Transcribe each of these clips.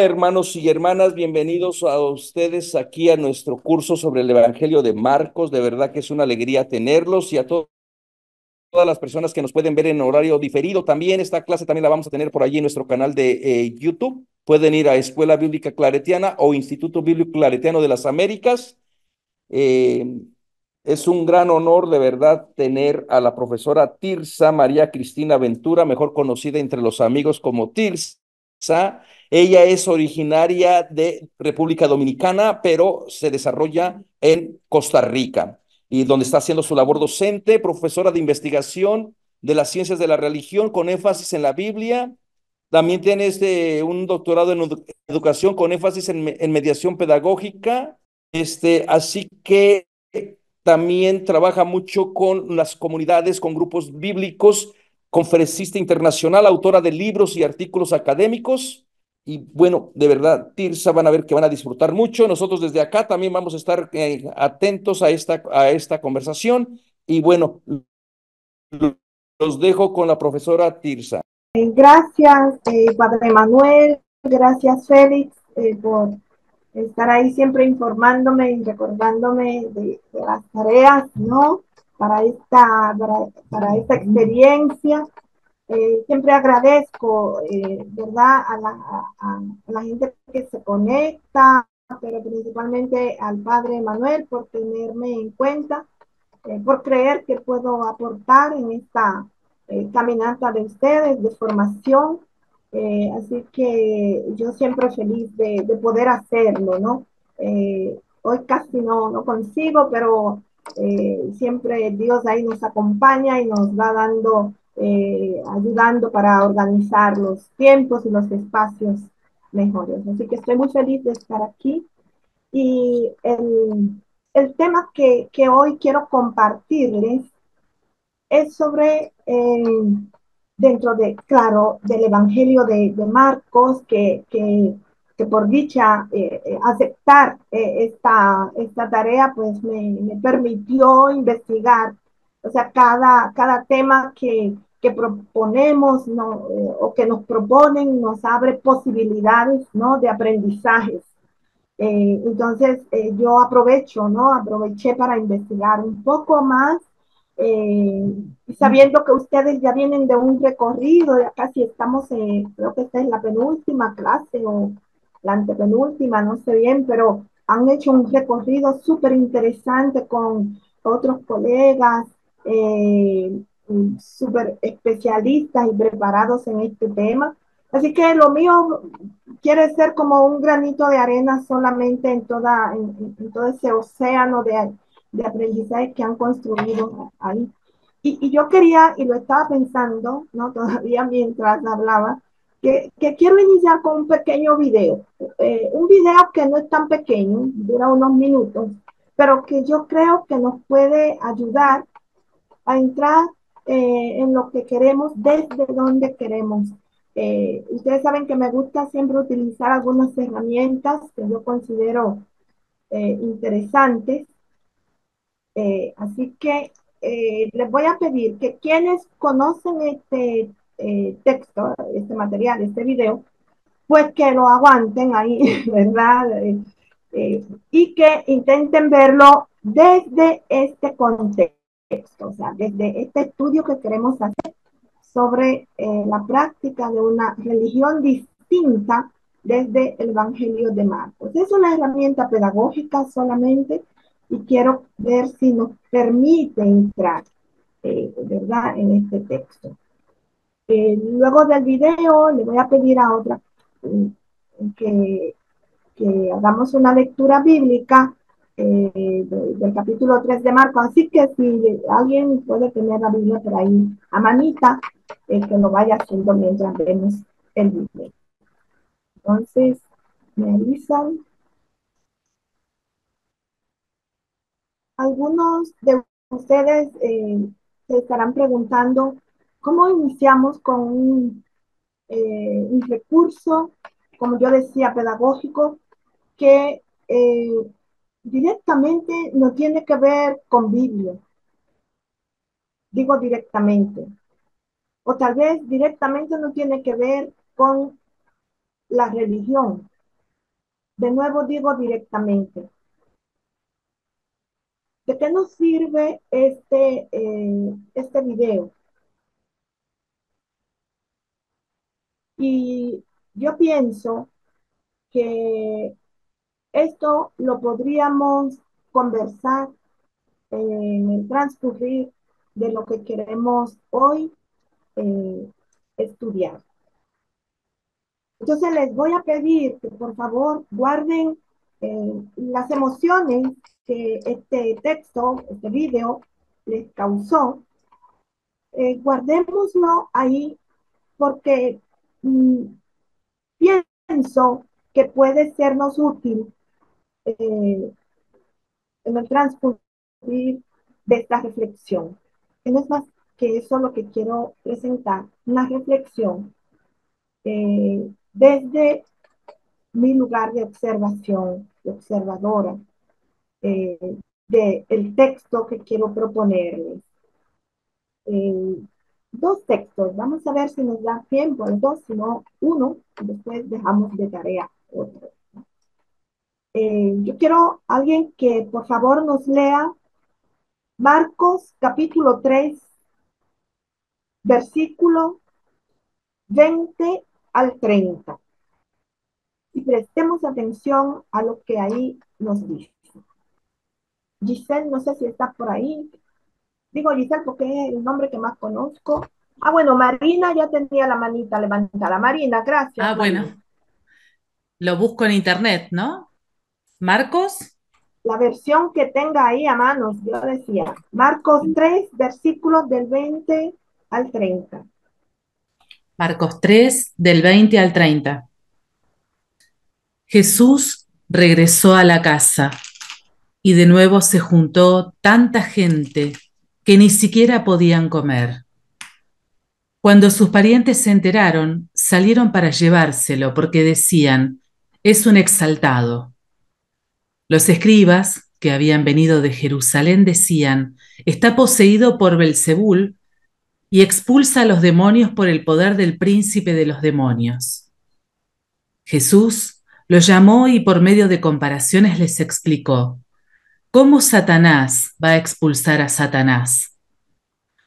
Hermanos y hermanas, bienvenidos a ustedes aquí a nuestro curso sobre el Evangelio de Marcos. De verdad que es una alegría tenerlos y a todas las personas que nos pueden ver en horario diferido. También esta clase también la vamos a tener por allí en nuestro canal de YouTube. Pueden ir a Escuela Bíblica Claretiana o Instituto Bíblico Claretiano de las Américas. Eh, es un gran honor de verdad tener a la profesora Tirsa María Cristina Ventura, mejor conocida entre los amigos como Tirsa. Ella es originaria de República Dominicana, pero se desarrolla en Costa Rica y donde está haciendo su labor docente, profesora de investigación de las ciencias de la religión con énfasis en la Biblia. También tiene un doctorado en educación con énfasis en mediación pedagógica. Así que también trabaja mucho con las comunidades, con grupos bíblicos, conferencista internacional, autora de libros y artículos académicos. Y bueno, de verdad, Tirsa, van a ver que van a disfrutar mucho. Nosotros desde acá también vamos a estar atentos a esta conversación. Y bueno, los dejo con la profesora Tirsa. Gracias, Padre Manuel, gracias Félix por estar ahí siempre informándome y recordándome de las tareas, ¿no? Para esta experiencia. Siempre agradezco, ¿verdad? A la gente que se conecta, pero principalmente al Padre Manuel por tenerme en cuenta, por creer que puedo aportar en esta caminata de ustedes, de formación. Así que yo siempre feliz de poder hacerlo, ¿no? Hoy casi no consigo, pero siempre Dios ahí nos acompaña y nos va dando, ayudando para organizar los tiempos y los espacios mejores. Así que estoy muy feliz de estar aquí y el tema que hoy quiero compartirles es sobre, dentro de, claro, del Evangelio de Marcos, que por dicha aceptar esta tarea, pues me permitió investigar, o sea, cada tema que proponemos, ¿no? O que nos proponen, nos abre posibilidades, ¿no? De aprendizajes. Entonces, yo aprovecho, ¿no? Aproveché para investigar un poco más, eh, sabiendo que ustedes ya vienen de un recorrido, ya casi estamos, creo que esta es la penúltima clase o la antepenúltima, no sé bien, pero han hecho un recorrido súper interesante con otros colegas, eh, súper especialistas y preparados en este tema. Así que lo mío quiere ser como un granito de arena solamente en todo ese océano de aprendizaje que han construido ahí. Y yo quería, y lo estaba pensando, ¿no? Todavía mientras hablaba, que quiero iniciar con un pequeño video. Un video que no es tan pequeño, dura unos minutos, pero que yo creo que nos puede ayudar a entrar en lo que queremos, desde donde queremos. Ustedes saben que me gusta siempre utilizar algunas herramientas que yo considero interesantes. Así que les voy a pedir que quienes conocen este texto, este material, este video, pues que lo aguanten ahí, ¿verdad? Y que intenten verlo desde este contexto, o sea, desde este estudio que queremos hacer sobre la práctica de una religión distinta desde el Evangelio de Marcos. Es una herramienta pedagógica solamente y quiero ver si nos permite entrar, ¿verdad?, en este texto. Luego del video le voy a pedir a otra eh, que, que hagamos una lectura bíblica del capítulo 3 de Marcos. Así que si alguien puede tener la Biblia por ahí a manita, que lo vaya haciendo mientras vemos el video. Entonces, me avisan. Algunos de ustedes se estarán preguntando cómo iniciamos con un recurso, como yo decía, pedagógico, que directamente no tiene que ver con Biblia, digo directamente, o tal vez directamente no tiene que ver con la religión, de nuevo digo directamente, ¿de qué nos sirve este video? Y yo pienso que esto lo podríamos conversar en el transcurrir de lo que queremos hoy estudiar. Entonces les voy a pedir que por favor guarden las emociones que este texto, este video les causó. Guardémoslo ahí porque mm, pienso que puede sernos útil eh, en el transcurrir de esta reflexión. Y no es más que eso lo que quiero presentar, una reflexión desde mi lugar de observación, de observadora, eh, del texto que quiero proponerles. Eh, dos textos, vamos a ver si nos da tiempo, el dos, si no uno, y después dejamos de tarea otro. Yo quiero alguien que por favor nos lea Marcos capítulo 3 versículo 20 al 30. Y prestemos atención a lo que ahí nos dice. Giselle, no sé si está por ahí. Digo Giselle porque es el nombre que más conozco. Ah, bueno, Marina ya tenía la manita levantada. Marina, Ah, gracias, Marina. bueno, lo busco en internet, ¿no? Marcos, La versión que tenga ahí a manos, yo decía, Marcos 3, versículos del 20 al 30. Marcos 3, del 20 al 30. Jesús regresó a la casa y de nuevo se juntó tanta gente que ni siquiera podían comer. Cuando sus parientes se enteraron, salieron para llevárselo porque decían, es un exaltado. Los escribas, que habían venido de Jerusalén, decían, está poseído por Belzebul y expulsa a los demonios por el poder del príncipe de los demonios. Jesús los llamó y por medio de comparaciones les explicó, ¿cómo Satanás va a expulsar a Satanás?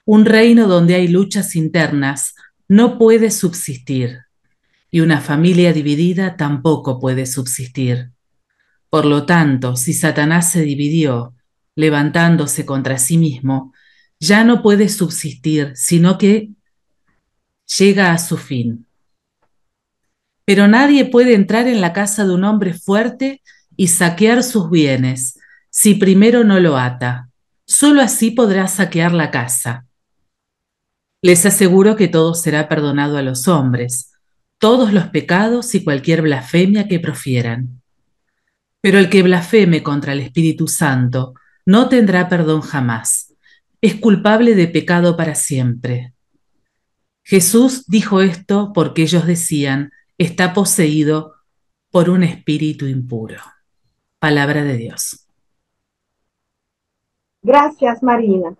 Un reino donde hay luchas internas no puede subsistir y una familia dividida tampoco puede subsistir. Por lo tanto, si Satanás se dividió, levantándose contra sí mismo, ya no puede subsistir, sino que llega a su fin. Pero nadie puede entrar en la casa de un hombre fuerte y saquear sus bienes si primero no lo ata. Solo así podrá saquear la casa. Les aseguro que todo será perdonado a los hombres, todos los pecados y cualquier blasfemia que profieran. Pero el que blasfeme contra el Espíritu Santo no tendrá perdón jamás. Es culpable de pecado para siempre. Jesús dijo esto porque ellos decían, está poseído por un espíritu impuro. Palabra de Dios. Gracias, Marina.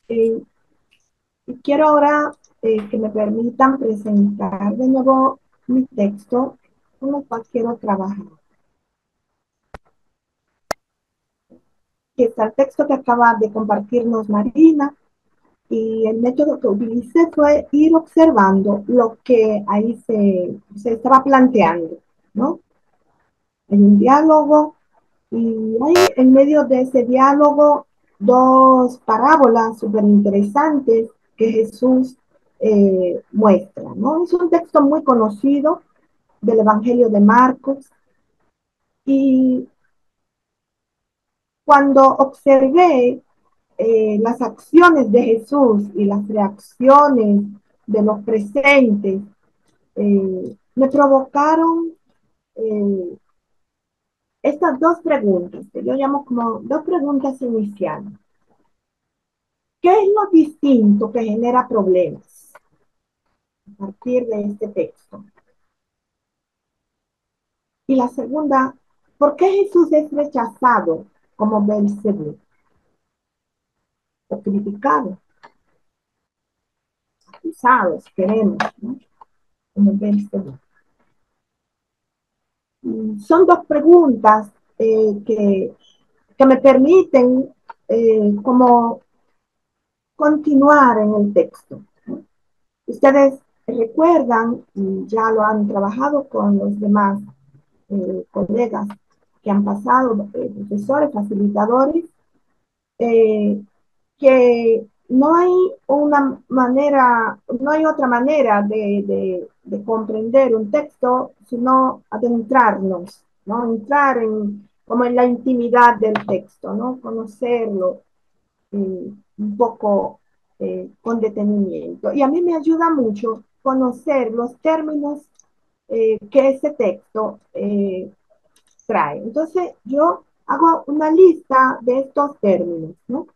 Y quiero ahora que me permitan presentar de nuevo mi texto con el cual quiero trabajar. Que está el texto que acaba de compartirnos Marina, y el método que utilicé fue ir observando lo que ahí se estaba planteando, ¿no? Hay un diálogo y hay en medio de ese diálogo dos parábolas súper interesantes que Jesús muestra, ¿no? Es un texto muy conocido del Evangelio de Marcos y cuando observé las acciones de Jesús y las reacciones de los presentes me provocaron estas dos preguntas, que yo llamo como dos preguntas iniciales. ¿Qué es lo distinto que genera problemas a partir de este texto? Y la segunda, ¿por qué Jesús es rechazado como Belcebú o criticado, acusado, si queremos, ¿no? Como Belcebú? Son dos preguntas que me permiten como continuar en el texto. Ustedes recuerdan, y ya lo han trabajado con los demás colegas que han pasado, profesores, facilitadores, eh, que no hay una manera, no hay otra manera de comprender un texto, sino adentrarnos, ¿no? Entrar como en la intimidad del texto, ¿no? Conocerlo un poco con detenimiento. Y a mí me ayuda mucho conocer los términos que ese texto trae. Entonces, yo hago una lista de estos términos, ¿no?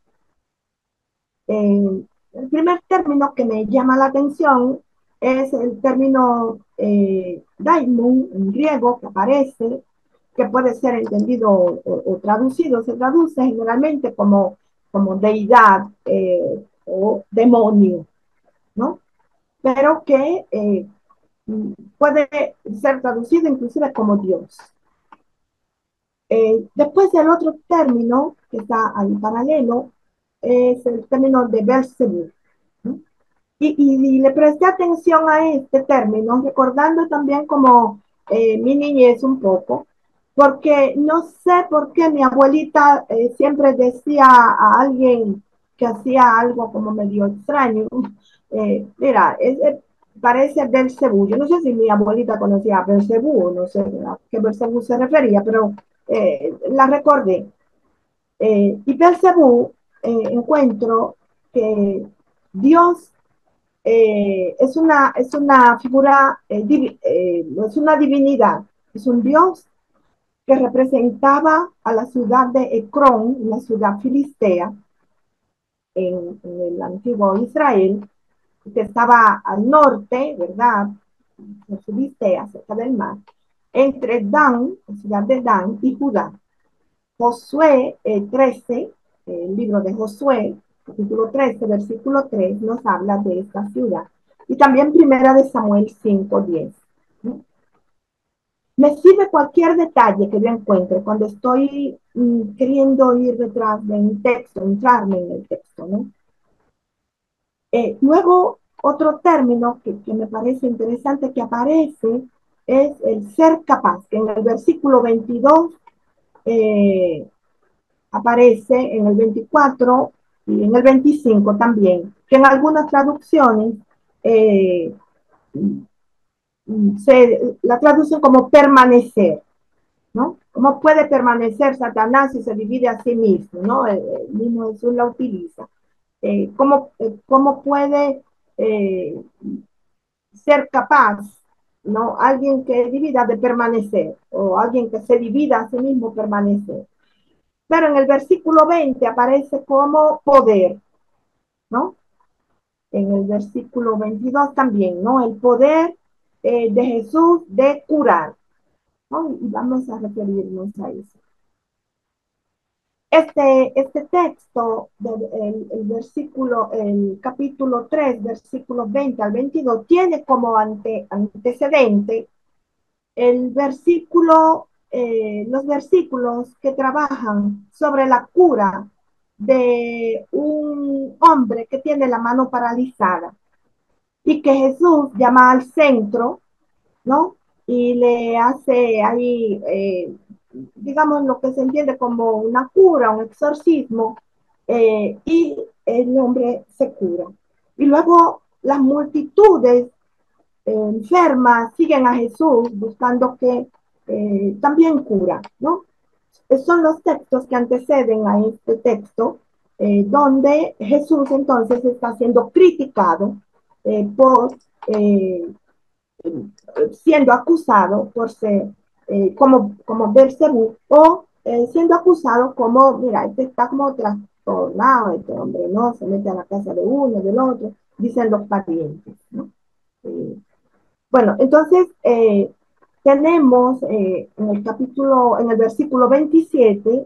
El primer término que me llama la atención es el término daimon en griego que aparece, que puede ser entendido o traducido, se traduce generalmente como deidad o demonio, ¿no? Pero que puede ser traducido inclusive como Dios. Después el otro término que está ahí paralelo es el término de Belzebú, ¿no? Y le presté atención a este término, recordando también como mi niñez un poco, porque no sé por qué mi abuelita siempre decía a alguien que hacía algo como medio extraño, mira, parece Belcebú. Yo no sé si mi abuelita conocía a Belcebú, no sé a qué Belcebú se refería, pero la recordé. Y Belcebú encuentro que Dios es una figura, es una divinidad, es un dios que representaba a la ciudad de Ecrón, una ciudad filistea en el antiguo Israel, que estaba al norte, ¿verdad? De Filistea, cerca del mar, entre Dan, la ciudad de Dan, y Judá. Josué 13, el libro de Josué, capítulo 13, versículo 3, nos habla de esta ciudad. Y también primera de Samuel 5:10. ¿No? Me sirve cualquier detalle que yo encuentre cuando estoy queriendo ir detrás de un texto, entrarme en el texto, ¿no? Luego, otro término que me parece interesante que aparece es el ser capaz, que en el versículo 22 eh, aparece en el 24 y en el 25 también, que en algunas traducciones eh, la traducen como permanecer, ¿no? ¿Cómo puede permanecer Satanás si se divide a sí mismo, ¿no? El mismo Jesús la utiliza. ¿Cómo puede ser capaz, ¿no? Alguien que divida de permanecer, o alguien que se divida a sí mismo permanecer? Pero en el versículo 20 aparece como poder, ¿no? En el versículo 22 también, ¿no? El poder de Jesús de curar, ¿no? Y vamos a referirnos a eso. Este texto, el versículo, el capítulo 3, versículos 20 al 22, tiene como antecedente el versículo, los versículos que trabajan sobre la cura de un hombre que tiene la mano paralizada y que Jesús llama al centro, ¿no? Y le hace ahí, digamos, lo que se entiende como una cura, un exorcismo, y el hombre se cura. Y luego las multitudes enfermas siguen a Jesús buscando que también cura, ¿no? Son los textos que anteceden a este texto, donde Jesús entonces está siendo criticado por eh, siendo acusado por ser como Belcebú o siendo acusado como, mira, este está como trastornado, este hombre, ¿no? Se mete a la casa de uno, del otro, dicen los parientes, ¿no? Bueno, entonces tenemos en el capítulo, en el versículo 27,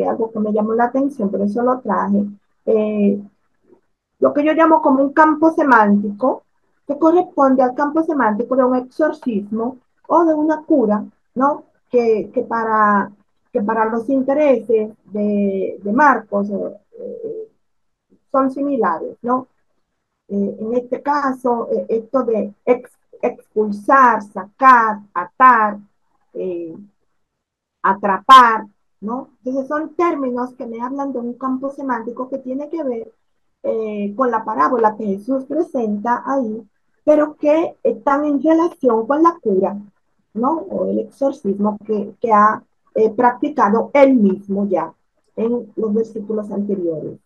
algo que me llamó la atención, por eso lo traje, eh, lo que yo llamo como un campo semántico, que corresponde al campo semántico de un exorcismo o de una cura, ¿no? que para los intereses de Marcos son similares, ¿no? En este caso, esto de expulsar, sacar, atar, eh, atrapar, ¿no? Entonces son términos que me hablan de un campo semántico que tiene que ver con la parábola que Jesús presenta ahí, pero que están en relación con la cura, ¿no? O el exorcismo que ha practicado él mismo ya en los versículos anteriores.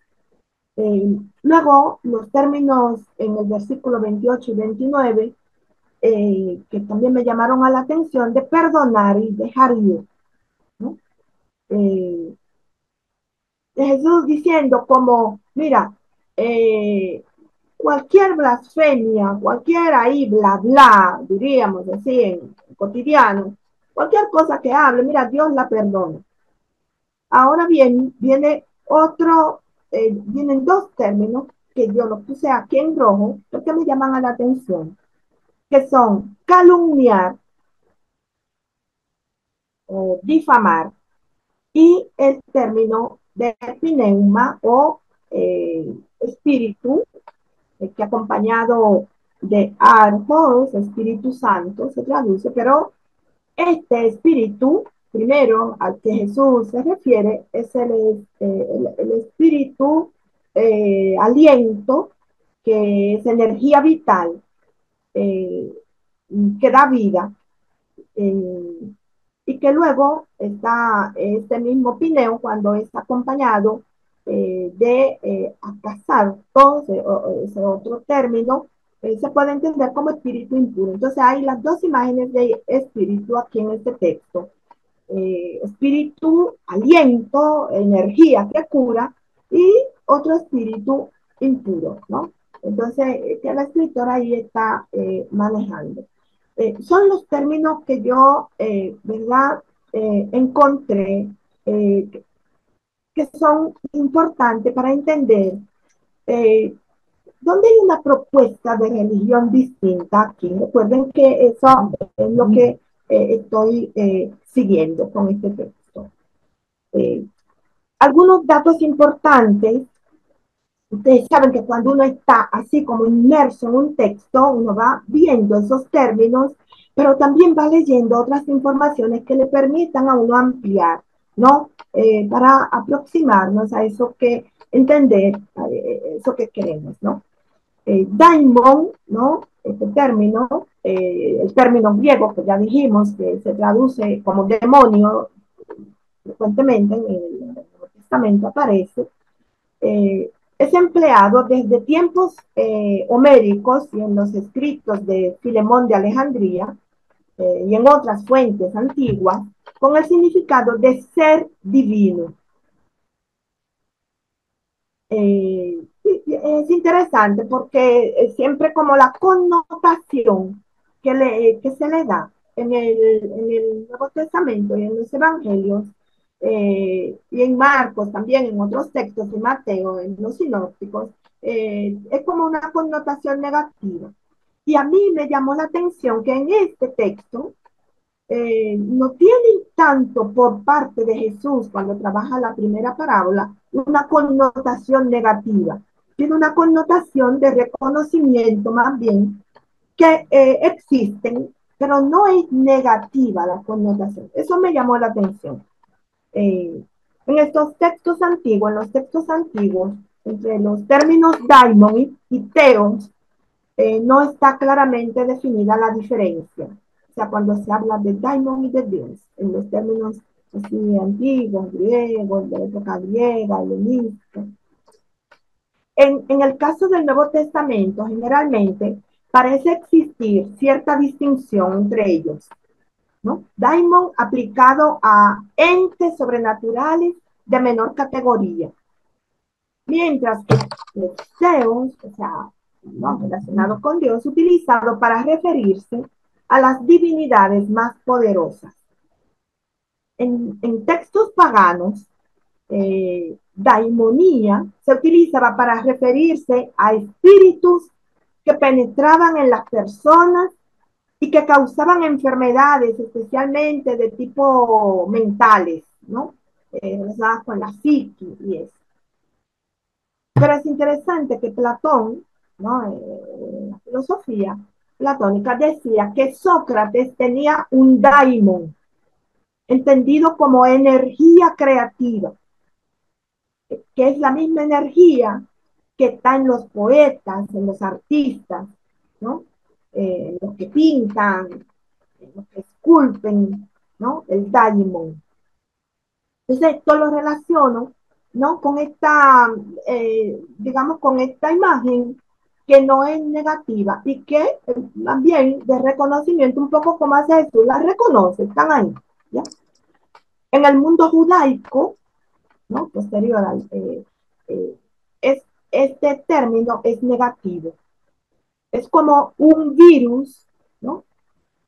Luego, los términos en el versículo 28 y 29, que también me llamaron a la atención, de perdonar y dejar ir, ¿no? Eh, de Jesús diciendo como, mira, eh, cualquier blasfemia, cualquier ahí bla bla, diríamos así en cotidiano, cualquier cosa que hable, mira, Dios la perdona. Ahora bien, vienen dos términos que yo los puse aquí en rojo porque me llaman a la atención, que son calumniar o difamar y el término de pneuma o espíritu, que acompañado de arjos, Espíritu Santo, se traduce, pero este espíritu, primero al que Jesús se refiere, es el espíritu aliento, que es energía vital, eh, que da vida, eh, y que luego está este mismo pineo cuando es acompañado de acasar, todo ese otro término, se puede entender como espíritu impuro. Entonces hay las dos imágenes de espíritu aquí en este texto. Espíritu, aliento, energía que cura, y otro espíritu impuro, ¿no? Entonces, que la escritora ahí está manejando. Son los términos que yo, ¿verdad? Encontré que son importantes para entender eh, dónde hay una propuesta de religión distinta aquí. Recuerden que eso es lo que estoy siguiendo con este texto. Eh, Algunos datos importantes. Ustedes saben que cuando uno está así como inmerso en un texto, uno va viendo esos términos, pero también va leyendo otras informaciones que le permitan a uno ampliar, ¿no? Para aproximarnos a eso que entender, eso que queremos, ¿no? Daimon, ¿no? Este término, el término griego que ya dijimos que se traduce como demonio, frecuentemente en el Nuevo Testamento aparece, es empleado desde tiempos homéricos y en los escritos de Filemón de Alejandría y en otras fuentes antiguas con el significado de ser divino. Es interesante porque siempre como la connotación que se le da en el Nuevo Testamento y en los Evangelios, y en Marcos también, en otros textos, en Mateo, en los sinópticos, es como una connotación negativa. Y a mí me llamó la atención que en este texto no tienen tanto por parte de Jesús cuando trabaja la primera parábola una connotación negativa, tiene una connotación de reconocimiento más bien que existen, pero no es negativa la connotación. Eso me llamó la atención. En estos textos antiguos, en los textos antiguos, entre los términos daimon y teos, no está claramente definida la diferencia. O sea, cuando se habla de daimon y de Dios, en los términos así antiguos, griegos, de la época griega, helenística. En el caso del Nuevo Testamento, generalmente parece existir cierta distinción entre ellos, ¿no? Daimon aplicado a entes sobrenaturales de menor categoría, mientras que los Zeus, o sea, ¿no?, relacionado con Dios, utilizado para referirse a las divinidades más poderosas. En textos paganos, daimonía se utilizaba para referirse a espíritus que penetraban en las personas y que causaban enfermedades, especialmente de tipo mentales, ¿no? Relacionadas con la psique y eso. Pero es interesante que Platón, ¿no? La filosofía platónica decía que Sócrates tenía un daimon, entendido como energía creativa, que es la misma energía que está en los poetas, en los artistas, ¿no? Los que pintan, los que esculpen, ¿no? El daimon. Entonces, esto lo relaciono, ¿no? Con esta, digamos, con esta imagen que no es negativa y que también de reconocimiento, un poco como hace Jesús, la reconoce, están ahí, ¿ya? En el mundo judaico, ¿no? Posterior al, es, este término es negativo. Es como un virus, ¿no?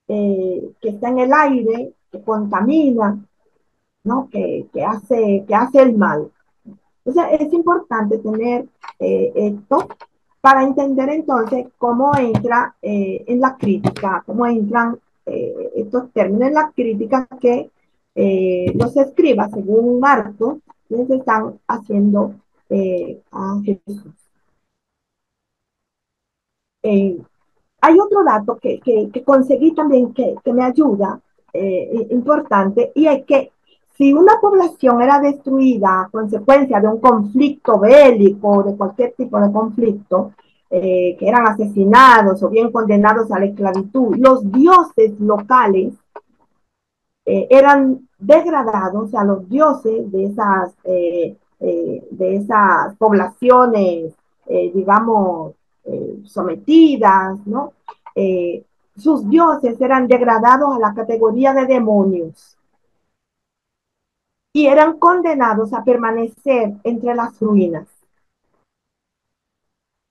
Que está en el aire, que contamina, ¿no? Que hace el mal. Entonces, es importante tener esto para entender entonces cómo entra en la crítica, cómo entran estos términos en la crítica que los escribas, según Marcos, les están haciendo a Jesús. Eh, Hay otro dato que conseguí también que me ayuda, importante, y es que si una población era destruida a consecuencia de un conflicto bélico, de cualquier tipo de conflicto, que eran asesinados o bien condenados a la esclavitud, los dioses locales eran degradados, o sea, los dioses de esas poblaciones, digamos, sometidas, ¿no? Sus dioses eran degradados a la categoría de demonios y eran condenados a permanecer entre las ruinas.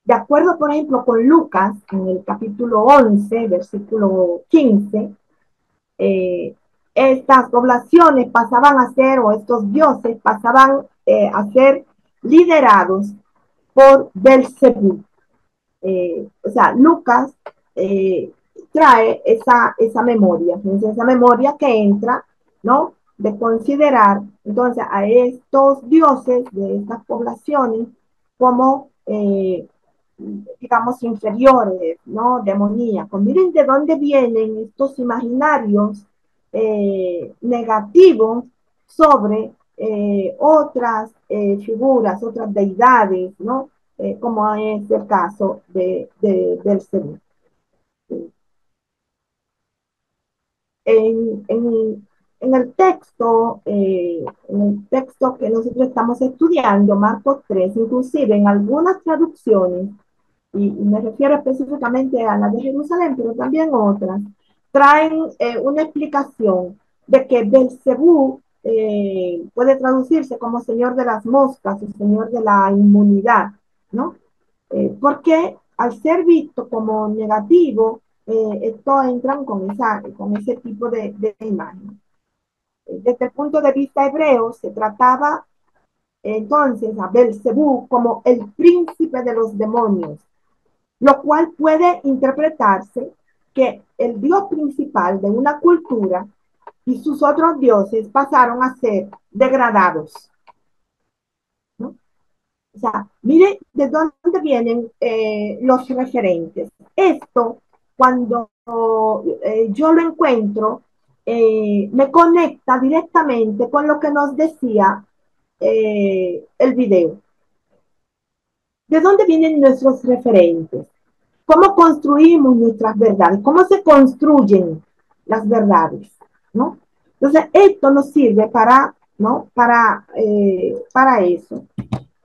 De acuerdo, por ejemplo, con Lucas, en el capítulo 11, versículo 15, eh, estas poblaciones pasaban a ser, o estos dioses pasaban a ser liderados por Belcebú. O sea, Lucas trae esa memoria, entonces esa memoria que entra, ¿no? De considerar entonces a estos dioses de estas poblaciones como, digamos, inferiores, ¿no? Demoníacos. Miren de dónde vienen estos imaginarios negativos sobre otras figuras, otras deidades, ¿no? Como es el caso del Señor. En, en, en el texto que nosotros estamos estudiando, Marcos 3, inclusive en algunas traducciones, y me refiero específicamente a la de Jerusalén, pero también otras, traen una explicación de que Belcebú puede traducirse como señor de las moscas o señor de la inmunidad, ¿no? Porque al ser visto como negativo, esto entran con ese tipo de imagen. Desde el punto de vista hebreo, se trataba entonces a Belcebú como el príncipe de los demonios, lo cual puede interpretarse que el dios principal de una cultura y sus otros dioses pasaron a ser degradados, ¿no? O sea, mire de dónde vienen los referentes. Esto, cuando yo lo encuentro, me conecta directamente con lo que nos decía el video. ¿De dónde vienen nuestros referentes? ¿Cómo construimos nuestras verdades? ¿Cómo se construyen las verdades? ¿No? Entonces, esto nos sirve para, ¿no? Para eso.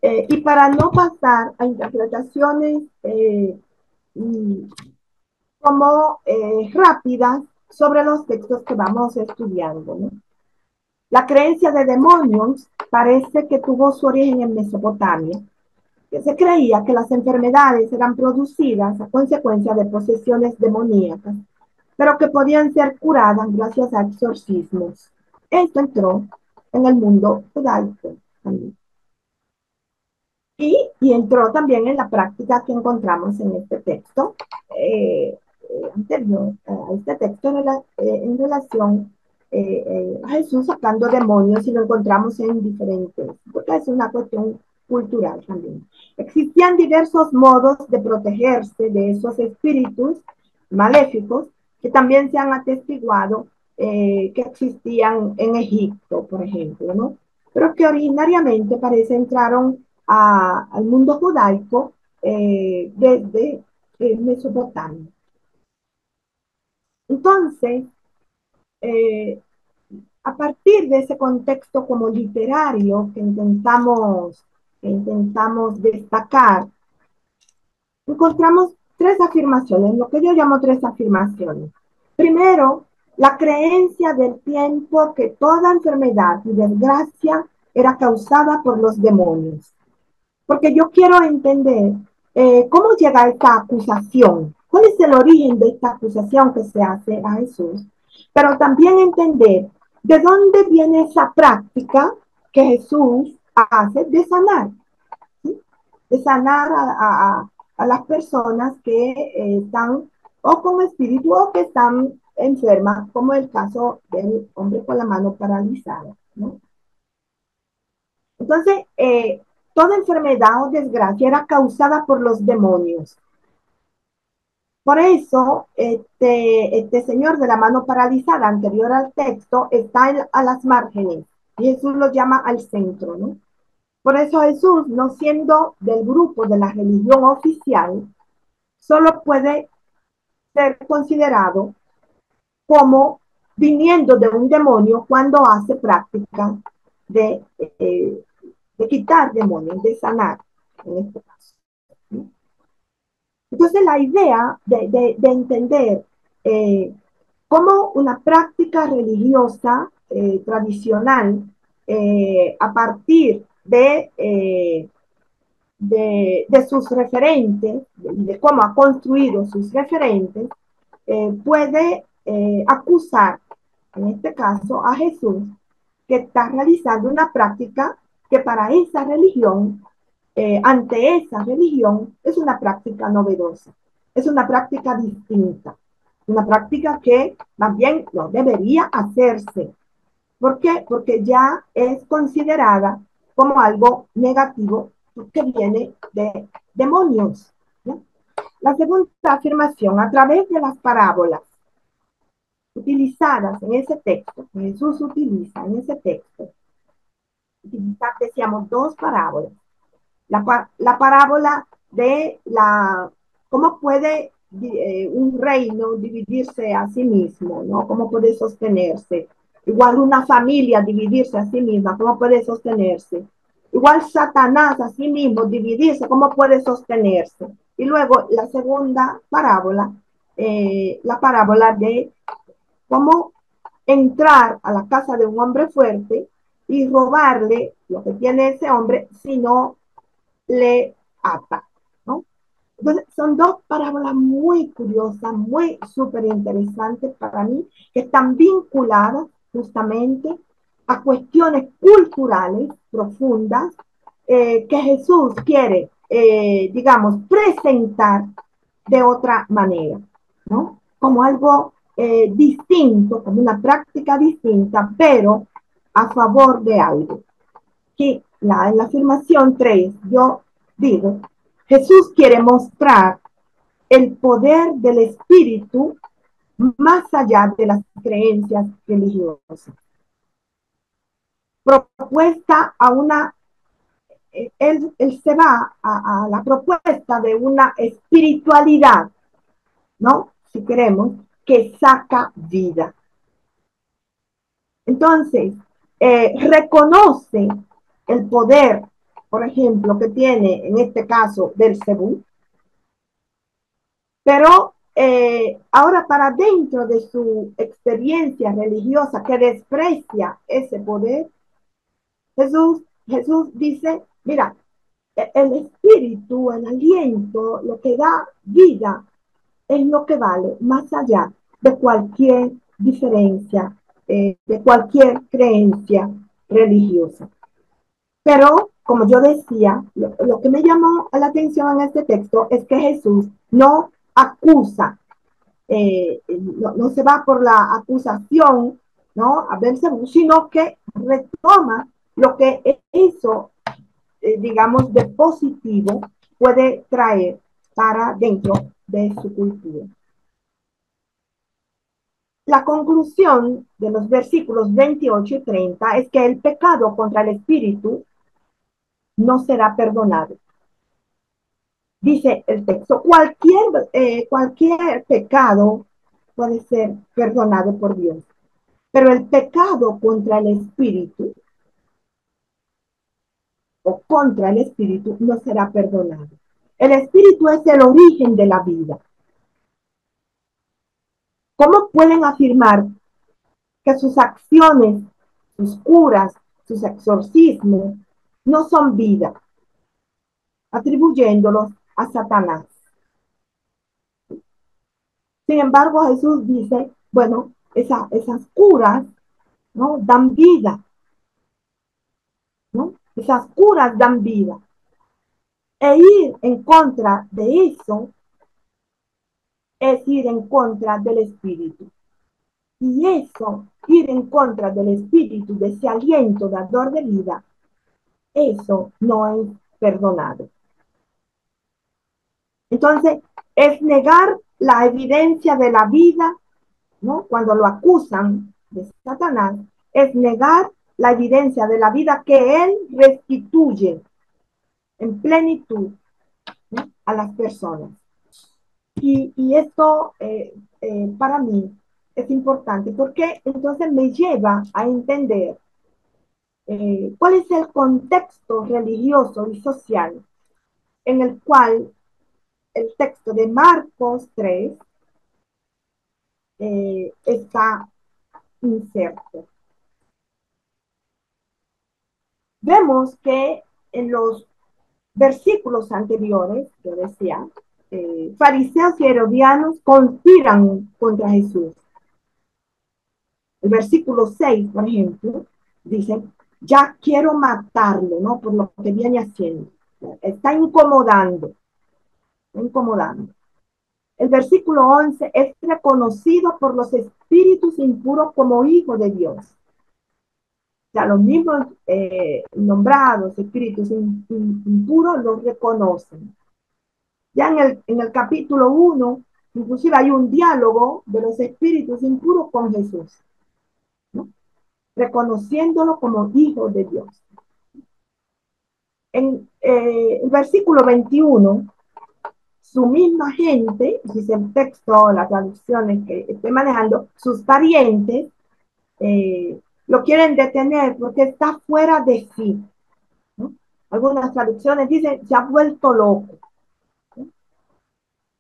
Y para no pasar a interpretaciones como rápidas sobre los textos que vamos estudiando, ¿no? La creencia de demonios parece que tuvo su origen en Mesopotamia, que se creía que las enfermedades eran producidas a consecuencia de posesiones demoníacas, pero que podían ser curadas gracias a exorcismos. Esto entró en el mundo judaico también. Y entró también en la práctica que encontramos en este texto, anterior a este texto en relación a Jesús sacando demonios, y lo encontramos en diferentes, porque es una cuestión cultural también. Existían diversos modos de protegerse de esos espíritus maléficos que también se han atestiguado que existían en Egipto, por ejemplo, ¿no? Pero que originariamente parece entraron al mundo judaico desde Mesopotamia. Entonces, eh, a partir de ese contexto como literario que intentamos destacar, encontramos tres afirmaciones, lo que yo llamo tres afirmaciones. Primero, la creencia del tiempo que toda enfermedad y desgracia era causada por los demonios. Porque yo quiero entender cómo llega esta acusación, cuál es el origen de esta acusación que se hace a Jesús, pero también entender de dónde viene esa práctica que Jesús hace de sanar, ¿sí? De sanar a las personas que están o con espíritu o que están enfermas, como el caso del hombre con la mano paralizada, ¿no? Entonces, toda enfermedad o desgracia era causada por los demonios. Por eso, este señor de la mano paralizada, anterior al texto, está a las márgenes, y Jesús lo llama al centro, ¿no? Por eso Jesús, no siendo del grupo de la religión oficial, solo puede ser considerado como viniendo de un demonio cuando hace práctica de, eh, de quitar demonios, de sanar, en este caso. Entonces, la idea de entender cómo una práctica religiosa tradicional, a partir de sus referentes, de cómo ha construido sus referentes, puede acusar, en este caso, a Jesús, que está realizando una práctica que para esa religión, ante esa religión, es una práctica novedosa, es una práctica distinta, una práctica que más bien no debería hacerse. ¿Por qué? Porque ya es considerada como algo negativo que viene de demonios, ¿no? La segunda afirmación, a través de las parábolas utilizadas en ese texto, que Jesús utiliza en ese texto, decíamos dos parábolas. La parábola de cómo puede un reino dividirse a sí mismo, ¿no? Cómo puede sostenerse. Igual una familia dividirse a sí misma, cómo puede sostenerse. Igual Satanás a sí mismo dividirse, cómo puede sostenerse. Y luego la segunda parábola, la parábola de cómo entrar a la casa de un hombre fuerte y robarle lo que tiene ese hombre si no le ata, ¿no? Entonces, son dos parábolas muy curiosas, muy súper interesantes para mí, que están vinculadas justamente a cuestiones culturales profundas que Jesús quiere, digamos, presentar de otra manera, ¿no? Como algo distinto, como una práctica distinta, pero a favor de algo. Que en la afirmación 3 yo digo, Jesús quiere mostrar el poder del Espíritu más allá de las creencias religiosas. Propuesta a una, él se va a la propuesta de una espiritualidad, ¿no? Si queremos, que saca vida. Entonces, reconoce el poder, por ejemplo, que tiene en este caso Belcebú, pero ahora para dentro de su experiencia religiosa que desprecia ese poder, Jesús dice, mira, el espíritu, el aliento, lo que da vida, es lo que vale más allá de cualquier diferencia, de cualquier creencia religiosa. Pero, como yo decía, lo que me llamó la atención en este texto es que Jesús no acusa no se va por la acusación, ¿no? A Belcebú, sino que retoma lo que hizo, digamos, de positivo puede traer para dentro de su cultura. La conclusión de los versículos 28 y 30 es que el pecado contra el espíritu no será perdonado. Dice el texto, cualquier pecado puede ser perdonado por Dios, pero el pecado contra el espíritu o contra el espíritu no será perdonado. El espíritu es el origen de la vida. ¿Cómo pueden afirmar que sus acciones, sus curas, sus exorcismos no son vida, atribuyéndolos a Satanás? Sin embargo, Jesús dice, bueno, esas curas, ¿no?, dan vida, ¿no? Esas curas dan vida. E ir en contra de eso es ir en contra del espíritu. Y eso, ir en contra del espíritu, de ese aliento dador de vida, eso no es perdonado. Entonces, es negar la evidencia de la vida, ¿no? Cuando lo acusan de Satanás, es negar la evidencia de la vida que él restituye en plenitud, ¿no?, a las personas. Y esto para mí es importante porque entonces me lleva a entender cuál es el contexto religioso y social en el cual el texto de Marcos 3 está inserto. Vemos que en los versículos anteriores, yo decía, fariseos y herodianos conspiran contra Jesús. El versículo 6, por ejemplo, dice, ya quiero matarlo, ¿no?, por lo que viene haciendo. Está incomodando, está incomodando. El versículo 11 es reconocido por los espíritus impuros como hijo de Dios. Ya los mismos nombrados espíritus impuros los reconocen. Ya en el capítulo 1, inclusive hay un diálogo de los espíritus impuros con Jesús, ¿no?, reconociéndolo como hijo de Dios. En el versículo 21, su misma gente, dice el texto, las traducciones que estoy manejando, sus parientes lo quieren detener porque está fuera de sí, ¿no? Algunas traducciones dicen, se ha vuelto loco, ¿no?,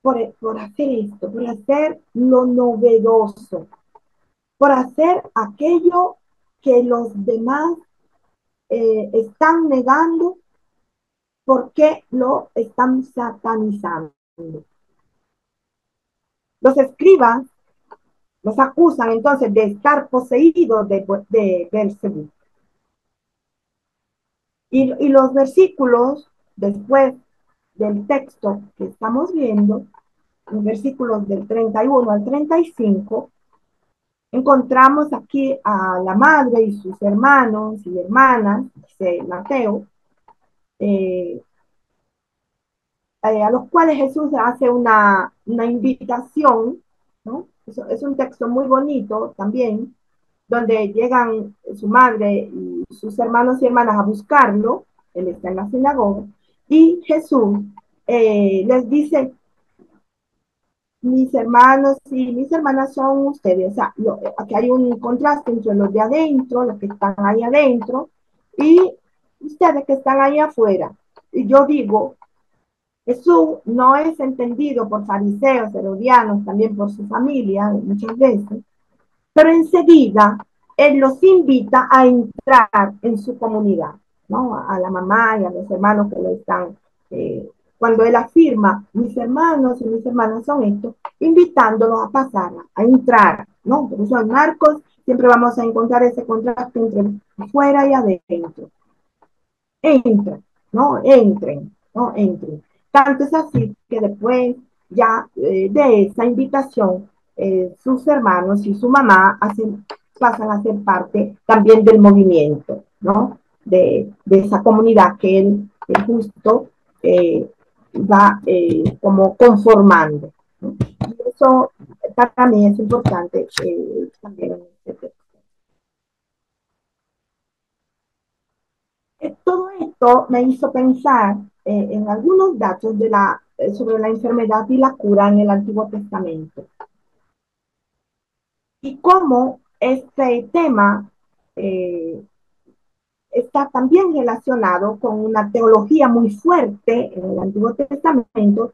por hacer esto, por hacer lo novedoso, por hacer aquello que los demás están negando, porque lo están satanizando. Los escribas los acusan entonces de estar poseídos de Belcebú. Y los versículos después del texto que estamos viendo, los versículos del 31 al 35, encontramos aquí a la madre y sus hermanos y hermanas, dice Mateo, a los cuales Jesús hace una invitación, ¿no? Es un texto muy bonito también, donde llegan su madre y sus hermanos y hermanas a buscarlo, él está en la sinagoga, y Jesús les dice, mis hermanos y mis hermanas son ustedes. O sea, aquí hay un contraste entre los de adentro, los que están ahí adentro, y ustedes que están ahí afuera. Y yo digo, Jesús no es entendido por fariseos, herodianos, también por su familia, muchas veces, pero enseguida él los invita a entrar en su comunidad, ¿no? A la mamá y a los hermanos que lo están, cuando él afirma, mis hermanos y mis hermanas son estos, invitándolos a pasar, a entrar, ¿no? Por eso en Marcos siempre vamos a encontrar ese contraste entre afuera y adentro. Entren, ¿no? Entren, ¿no? Entren. Tanto es así que después ya de esa invitación, sus hermanos y su mamá pasan a ser parte también del movimiento, ¿no? De esa comunidad que él justo va como conformando, ¿no? Y eso para mí es importante también en este texto. Todo esto me hizo pensar en algunos datos sobre la enfermedad y la cura en el Antiguo Testamento y cómo este tema eh, está también relacionado con una teología muy fuerte en el Antiguo Testamento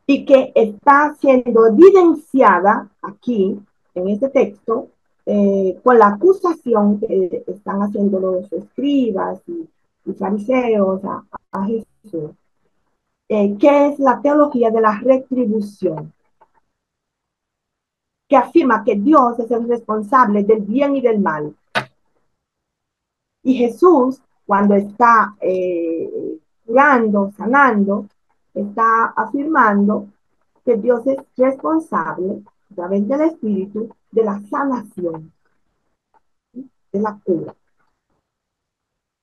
y que está siendo evidenciada aquí en este texto con la acusación que están haciendo los escribas y fariseos a Jesús, que es la teología de la retribución, que afirma que Dios es el responsable del bien y del mal. Y Jesús, cuando está curando, sanando, está afirmando que Dios es responsable, a través del Espíritu, de la sanación, de la cura.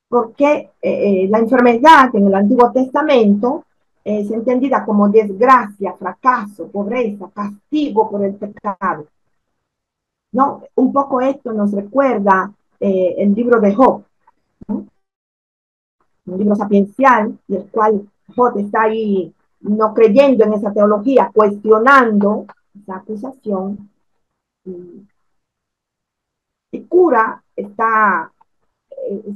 Porque la enfermedad en el Antiguo Testamento es entendida como desgracia, fracaso, pobreza, castigo por el pecado. ¿No? Un poco esto nos recuerda el libro de Job, ¿no? Un libro sapiencial, y el cual Job está ahí no creyendo en esa teología, cuestionando esa acusación. Y cura está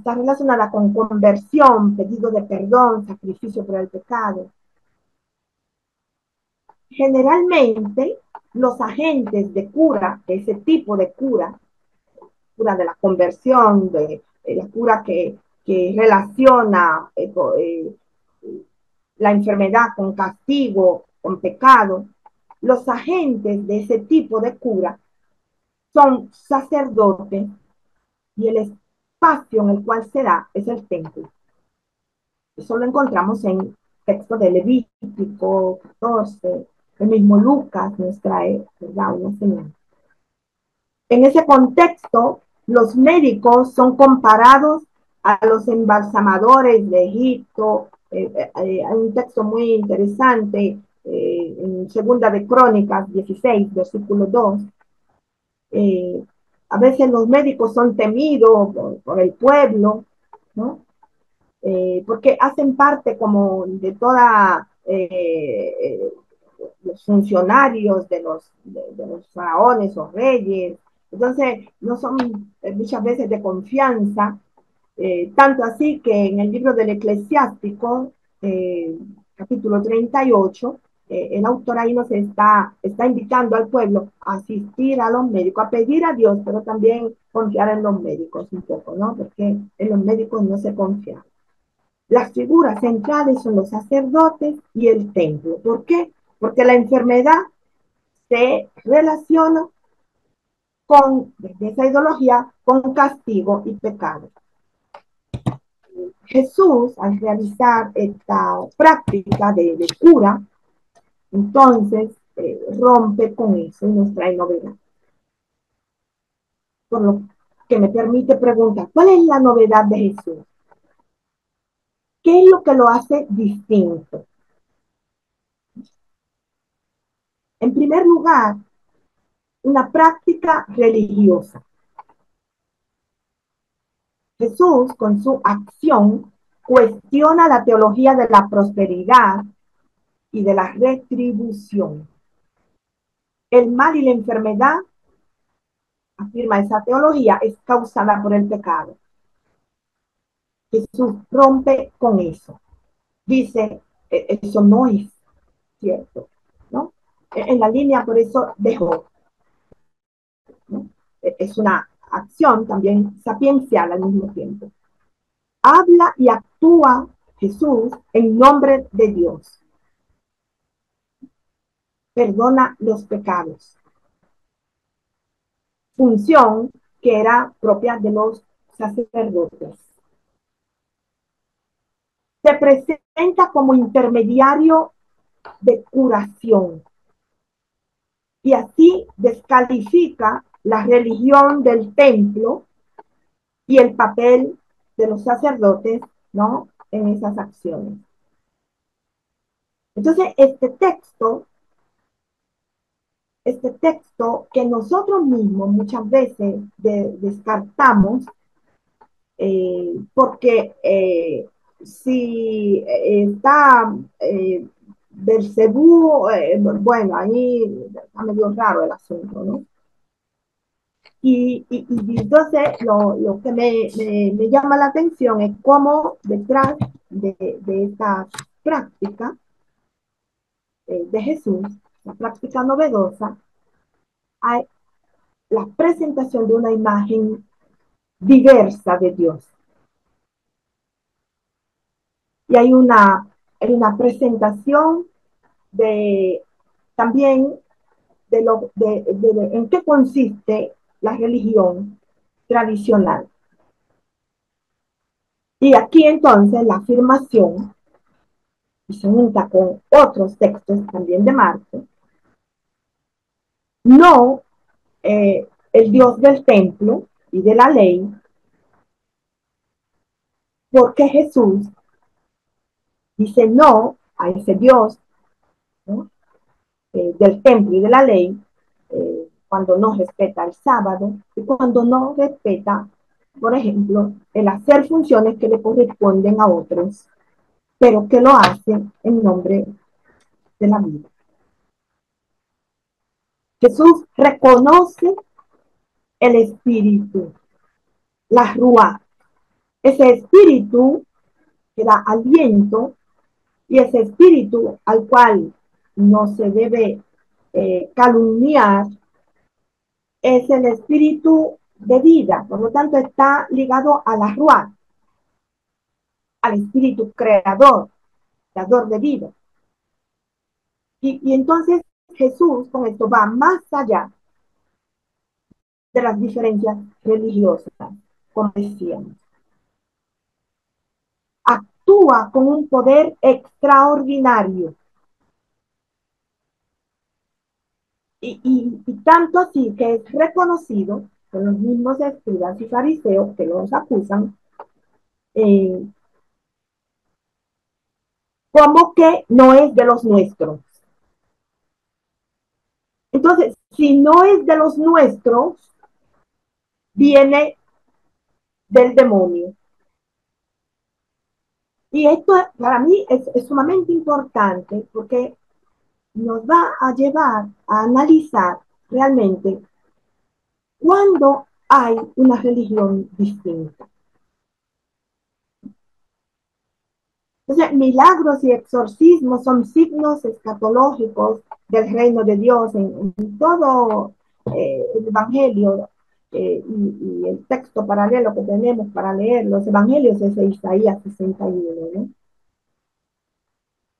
relacionada con conversión, pedido de perdón, sacrificio por el pecado. Generalmente, los agentes de cura, de ese tipo de cura de la conversión, de la cura que relaciona la enfermedad con castigo, con pecado, los agentes de ese tipo de cura son sacerdotes y el espacio en el cual se da es el templo. Eso lo encontramos en texto de Levítico 14, el mismo Lucas nos trae, ¿verdad?, una señal. En ese contexto, los médicos son comparados a los embalsamadores de Egipto. Hay un texto muy interesante en Segunda de Crónicas 16, versículo 2. A veces los médicos son temidos por el pueblo, ¿no? Porque hacen parte como de toda los funcionarios de los faraones o reyes. Entonces, no son muchas veces de confianza, tanto así que en el libro del Eclesiástico, capítulo 38, el autor ahí nos está invitando al pueblo a asistir a los médicos, a pedir a Dios, pero también confiar en los médicos un poco, ¿no? Porque en los médicos no se confía. Las figuras centrales son los sacerdotes y el templo. ¿Por qué? Porque la enfermedad se relaciona desde esa ideología, con castigo y pecado. Jesús, al realizar esta práctica de cura, entonces rompe con eso y nos trae novedad. Por lo que me permite preguntar, ¿cuál es la novedad de Jesús? ¿Qué es lo que lo hace distinto? En primer lugar, una práctica religiosa. Jesús, con su acción, cuestiona la teología de la prosperidad y de la retribución. El mal y la enfermedad, afirma esa teología, es causada por el pecado. Jesús rompe con eso. Dice, eso no es cierto, ¿no? En la línea, por eso, dejó, ¿no? Es una acción también sapiencial al mismo tiempo. Habla y actúa Jesús en nombre de Dios. Perdona los pecados. Función que era propia de los sacerdotes. Se presenta como intermediario de curación. y así descalifica la religión del templo y el papel de los sacerdotes, ¿no?, en esas acciones. Entonces, este texto que nosotros mismos muchas veces descartamos, porque si está Belcebú, bueno, ahí está medio raro el asunto, ¿no? Y entonces lo que me llama la atención es cómo detrás de esta práctica de Jesús, la práctica novedosa, hay la presentación de una imagen diversa de Dios. Y hay una presentación de también de en qué consiste la religión tradicional. Y aquí entonces la afirmación, y se junta con otros textos también de Marcos, no el Dios del templo y de la ley, porque Jesús dice no a ese Dios, ¿no?, del templo y de la ley, cuando no respeta el sábado y cuando no respeta, por ejemplo, el hacer funciones que le corresponden a otros, pero que lo hacen en nombre de la vida. Jesús reconoce el espíritu, la ruá, ese espíritu que da aliento y ese espíritu al cual no se debe calumniar, es el espíritu de vida, por lo tanto está ligado a la ruá, al espíritu creador, creador de vida. Y entonces Jesús con esto va más allá de las diferencias religiosas, como decíamos. Actúa con un poder extraordinario. Y tanto así que es reconocido por los mismos escribas y fariseos que los acusan, como que no es de los nuestros. Entonces, si no es de los nuestros, viene del demonio. Y esto para mí es sumamente importante porque nos va a llevar a analizar realmente cuándo hay una religión distinta. Entonces, milagros y exorcismos son signos escatológicos del reino de Dios en todo el Evangelio y el texto paralelo que tenemos para leer los Evangelios es de Isaías 61, ¿no?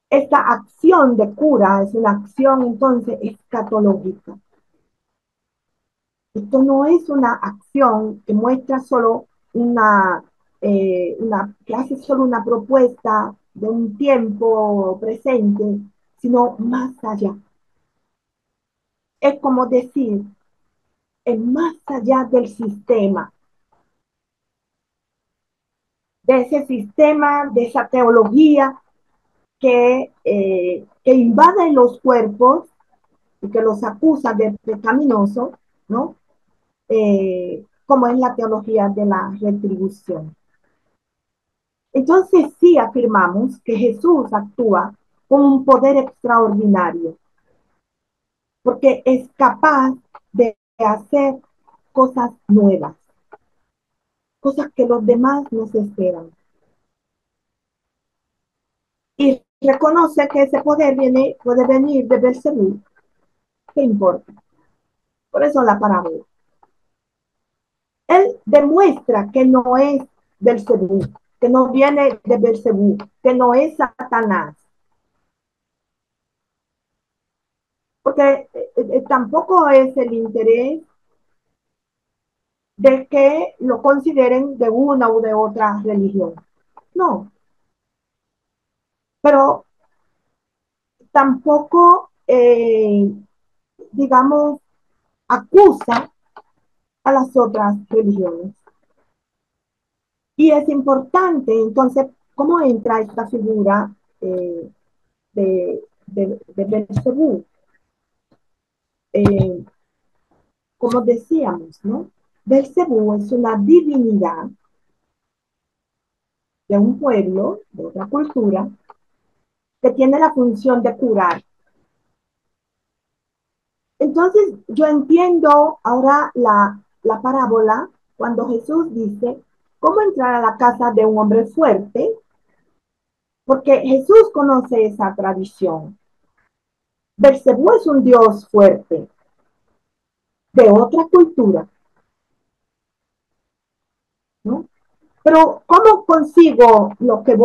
Esta acción de cura es una acción entonces escatológica. Esto no es una acción que muestra solo que hace solo una propuesta de un tiempo presente, sino más allá. Es como decir, es más allá del sistema, de ese sistema, de esa teología que invade los cuerpos y que los acusa de pecaminosos, ¿no? Como es la teología de la retribución. Entonces sí afirmamos que Jesús actúa con un poder extraordinario, porque es capaz de hacer cosas nuevas, cosas que los demás no se esperan. Y reconoce que ese poder puede venir de Belcebú. ¿Qué importa? Por eso la parábola. Él demuestra que no es Belcebú, que no viene de Belcebú, que no es Satanás. Porque tampoco es el interés de que lo consideren de una u de otra religión. No. Pero tampoco digamos, acusa a las otras religiones. Y es importante, entonces, cómo entra esta figura de Belcebú. Eh, como decíamos, ¿no? Belcebú es una divinidad de un pueblo, de otra cultura, que tiene la función de curar. Entonces, yo entiendo ahora la parábola cuando Jesús dice, ¿cómo entrar a la casa de un hombre fuerte? Porque Jesús conoce esa tradición. Belcebú es un dios fuerte de otra cultura, ¿no? Pero ¿cómo consigo lo que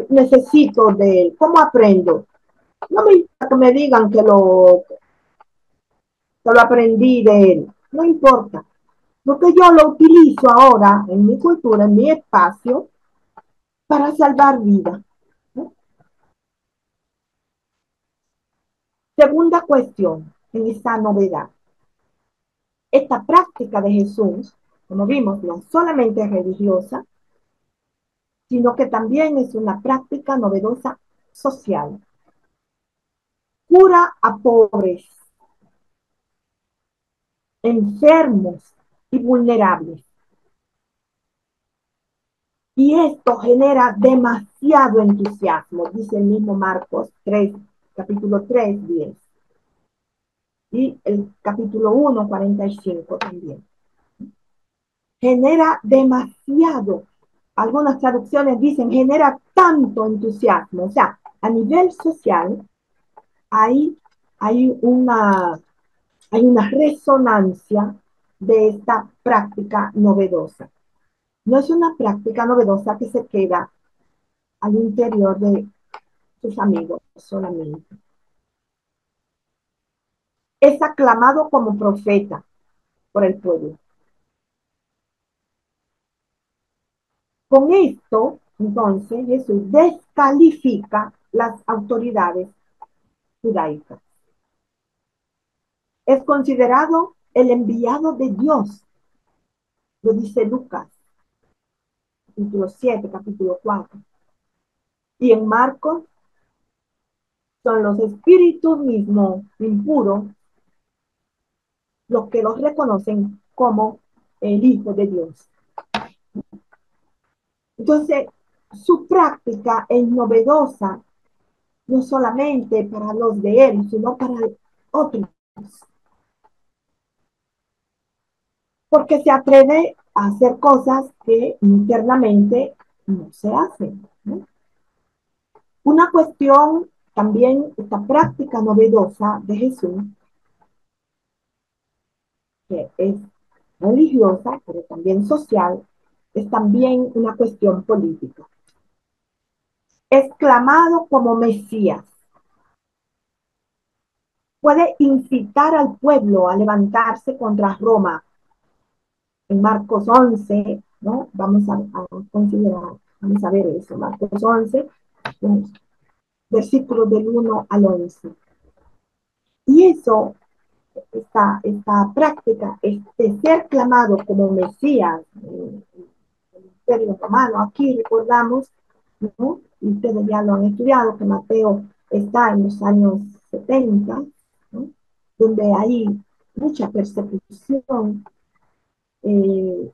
necesito de él? ¿Cómo aprendo? No me importa que me digan que lo aprendí de él, no importa, porque yo lo utilizo ahora en mi cultura, en mi espacio, para salvar vidas, ¿no? Segunda cuestión en esta novedad. Esta práctica de Jesús, como vimos, no solamente es religiosa, sino que también es una práctica novedosa social. Cura a pobres, enfermos y vulnerables. Y esto genera demasiado entusiasmo, dice el mismo Marcos 3, capítulo 3, 10. Y el capítulo 1, 45 también. Genera demasiado. Algunas traducciones dicen genera tanto entusiasmo. O sea, a nivel social hay, hay, una, hay una resonancia de esta práctica novedosa. No es una práctica novedosa que se queda al interior de sus amigos solamente. Es aclamado como profeta por el pueblo. Con esto, entonces, Jesús descalifica las autoridades judaicas. Es considerado el enviado de Dios, lo dice Lucas, capítulo 7, capítulo 4. Y en Marcos son los espíritus mismos impuros los que los reconocen como el Hijo de Dios. Entonces, su práctica es novedosa, no solamente para los de él, sino para otros. Porque se atreve a hacer cosas que internamente no se hacen, ¿no? Una cuestión también, esta práctica novedosa de Jesús, que es religiosa, pero también social, es también una cuestión política. Es clamado como Mesías. Puede incitar al pueblo a levantarse contra Roma. En Marcos 11, ¿no? Vamos a considerar, vamos a ver eso, Marcos 11, versículos del 1 al 11. Y eso, esta práctica de ser clamado como Mesías, el Imperio Romano, aquí recordamos, ¿no? Y ustedes ya lo han estudiado, que Mateo está en los años 70, ¿no? Donde hay mucha persecución eh,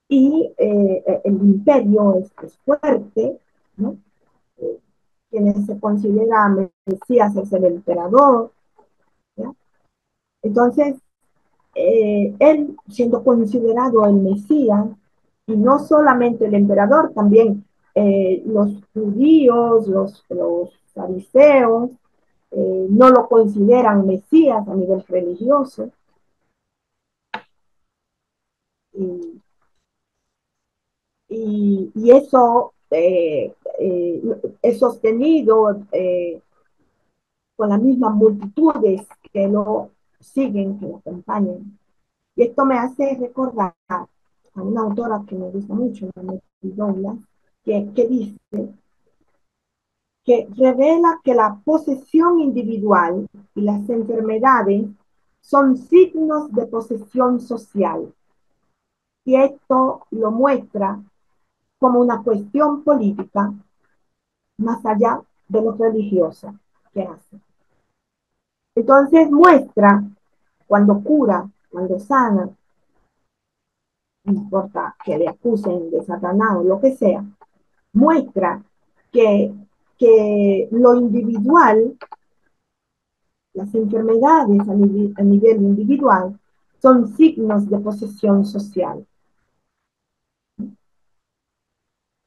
y el imperio es fuerte, ¿no? Eh, quienes se considera Mesías es el emperador, ¿ya? Entonces, él siendo considerado el Mesías, y no solamente el emperador, también los judíos, los fariseos, no lo consideran Mesías a nivel religioso, y, y eso es sostenido con las mismas multitudes que lo siguen, que lo acompañan. Y esto me hace recordar a una autora que me gusta mucho, Nanette Douglas, que dice que revela que la posesión individual y las enfermedades son signos de posesión social. Y esto lo muestra como una cuestión política más allá de lo religioso que hace. Entonces muestra cuando cura, cuando sana, no importa que le acusen de Satanás o lo que sea, muestra que, que lo individual, las enfermedades a nivel individual, son signos de posesión social.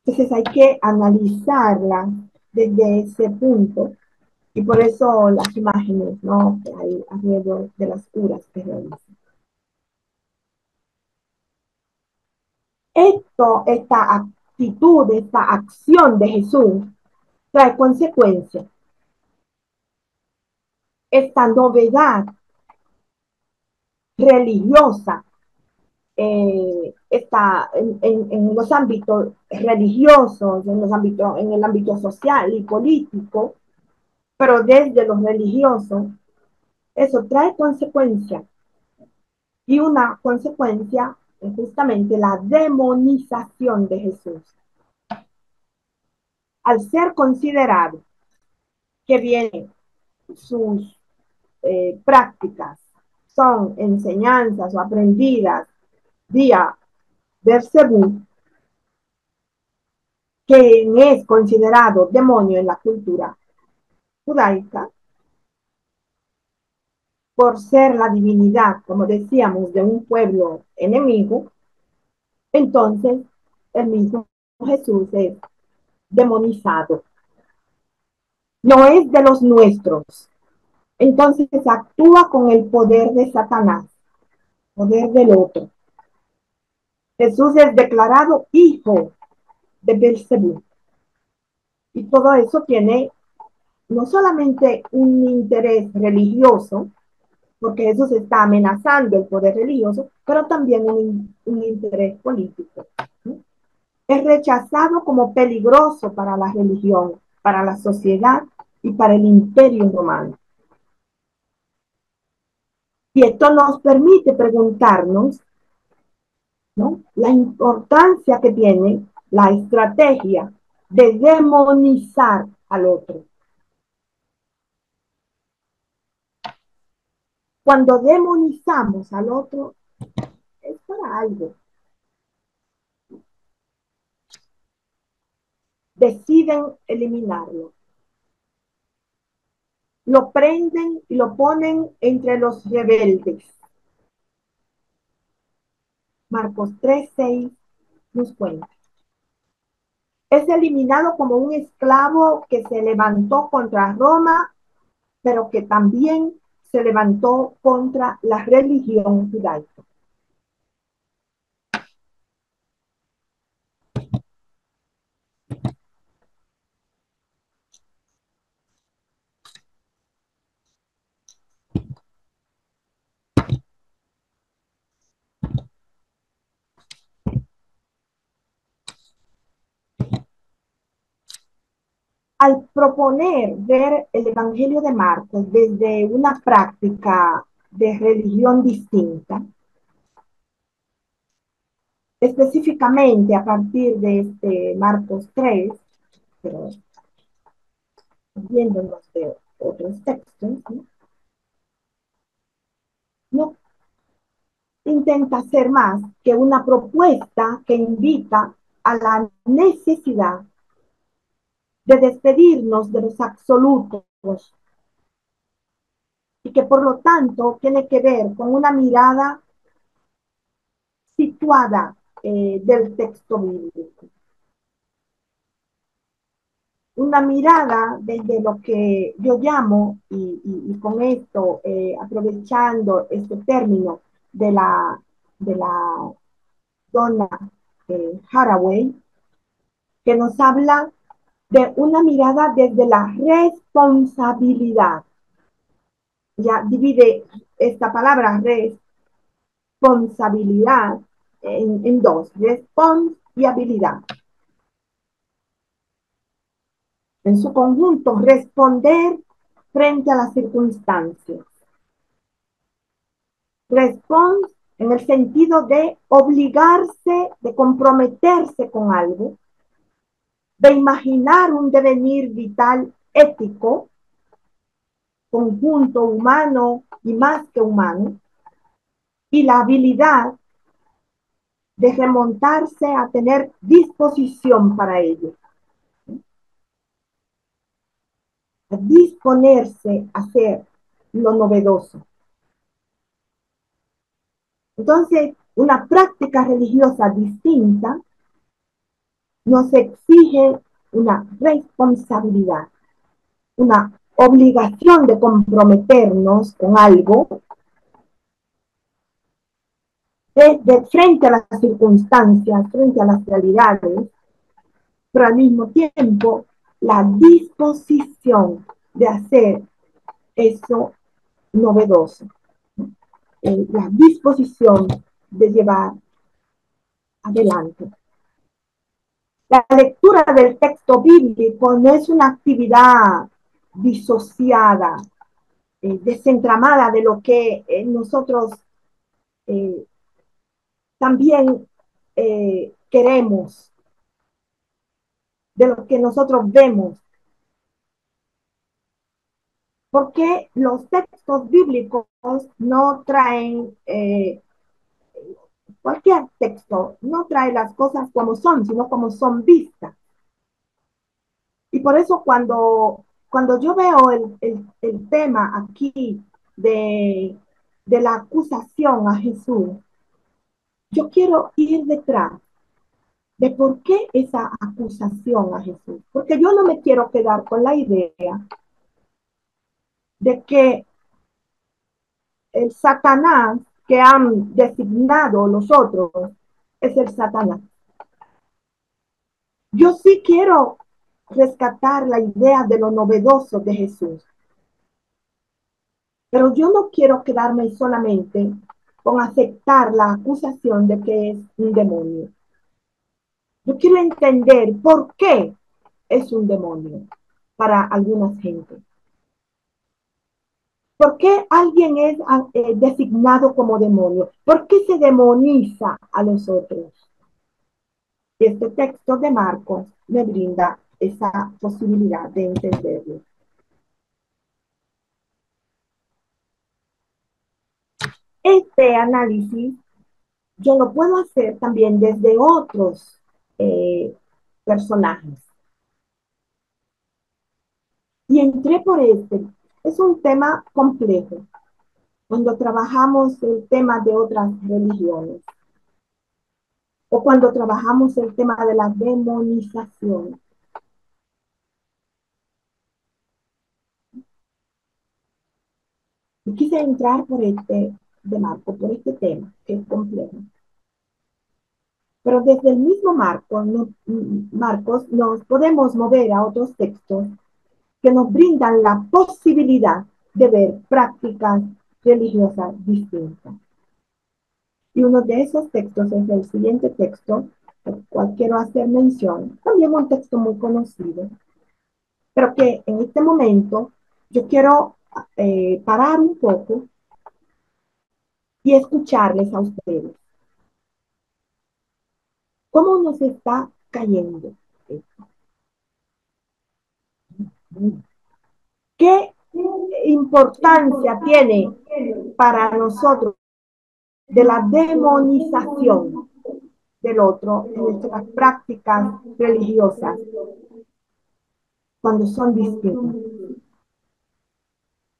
Entonces hay que analizarla desde ese punto y por eso las imágenes, ¿no?, que hay alrededor de las curas que realizan. Esta actitud, esta acción de Jesús trae consecuencias. Esta novedad religiosa está en los ámbitos religiosos, en el ámbito social y político, pero desde los religiosos, eso trae consecuencias. Y una consecuencia es justamente la demonización de Jesús. Al ser considerado que viene sus prácticas son enseñanzas o aprendidas vía Beelzebú, quien es considerado demonio en la cultura judaica, por ser la divinidad, como decíamos, de un pueblo enemigo, entonces el mismo Jesús es demonizado. No es de los nuestros. Entonces actúa con el poder de Satanás, poder del otro. Jesús es declarado hijo de Beelzebú. Y todo eso tiene no solamente un interés religioso, porque Jesús está amenazando el poder religioso, pero también un interés político, ¿no? Es rechazado como peligroso para la religión, para la sociedad y para el imperio romano. Y esto nos permite preguntarnos, ¿no?, la importancia que tiene la estrategia de demonizar al otro. Cuando demonizamos al otro, es para algo. Deciden eliminarlo. Lo prenden y lo ponen entre los rebeldes. Marcos 3:6 nos cuenta. Es eliminado como un esclavo que se levantó contra Roma, pero que también se levantó contra la religión judaica. Al proponer ver el Evangelio de Marcos desde una práctica de religión distinta, específicamente a partir de este Marcos 3, pero viéndonos de otros textos, ¿no? No intenta ser más que una propuesta que invita a la necesidad de despedirnos de los absolutos y que por lo tanto tiene que ver con una mirada situada del texto bíblico. Una mirada desde lo que yo llamo, y con esto, aprovechando este término de la dona Haraway, que nos habla de una mirada desde la responsabilidad. Ya divide esta palabra responsabilidad en dos, respons y habilidad. en su conjunto, responder frente a las circunstancias. Response en el sentido de obligarse, de comprometerse con algo, de imaginar un devenir vital ético, conjunto humano y más que humano, y la habilidad de remontarse a tener disposición para ello, a disponerse a hacer lo novedoso. Entonces, una práctica religiosa distinta nos exige una responsabilidad, una obligación de comprometernos con algo de frente a las circunstancias, frente a las realidades, pero al mismo tiempo la disposición de hacer eso novedoso, la disposición de llevar adelante. La lectura del texto bíblico no es una actividad disociada, desentramada de lo que nosotros también queremos, de lo que nosotros vemos, porque los textos bíblicos no traen, cualquier texto no trae las cosas como son, sino como son vistas. Y por eso cuando yo veo el tema aquí de la acusación a Jesús, yo quiero ir detrás de por qué esa acusación a Jesús. Porque yo no me quiero quedar con la idea de que el Satanás que han designado los otros es el Satanás. Yo sí quiero rescatar la idea de lo novedoso de Jesús, pero yo no quiero quedarme solamente con aceptar la acusación de que es un demonio. Yo quiero entender por qué es un demonio para algunas gentes. ¿Por qué alguien es designado como demonio? ¿Por qué se demoniza a los otros? Este texto de Marcos me brinda esa posibilidad de entenderlo. Este análisis yo lo puedo hacer también desde otros personajes. Y entré por este. Es un tema complejo cuando trabajamos el tema de otras religiones o cuando trabajamos el tema de la demonización. Y quise entrar por este de Marco, por este tema que es complejo. Pero desde el mismo Marcos nos podemos mover a otros textos que nos brindan la posibilidad de ver prácticas religiosas distintas. Y uno de esos textos es el siguiente texto, al cual quiero hacer mención, también un texto muy conocido, pero que en este momento yo quiero parar un poco y escucharles a ustedes. ¿Cómo nos está cayendo esto? ¿Qué importancia tiene para nosotros de la demonización del otro en nuestras prácticas religiosas cuando son distintas?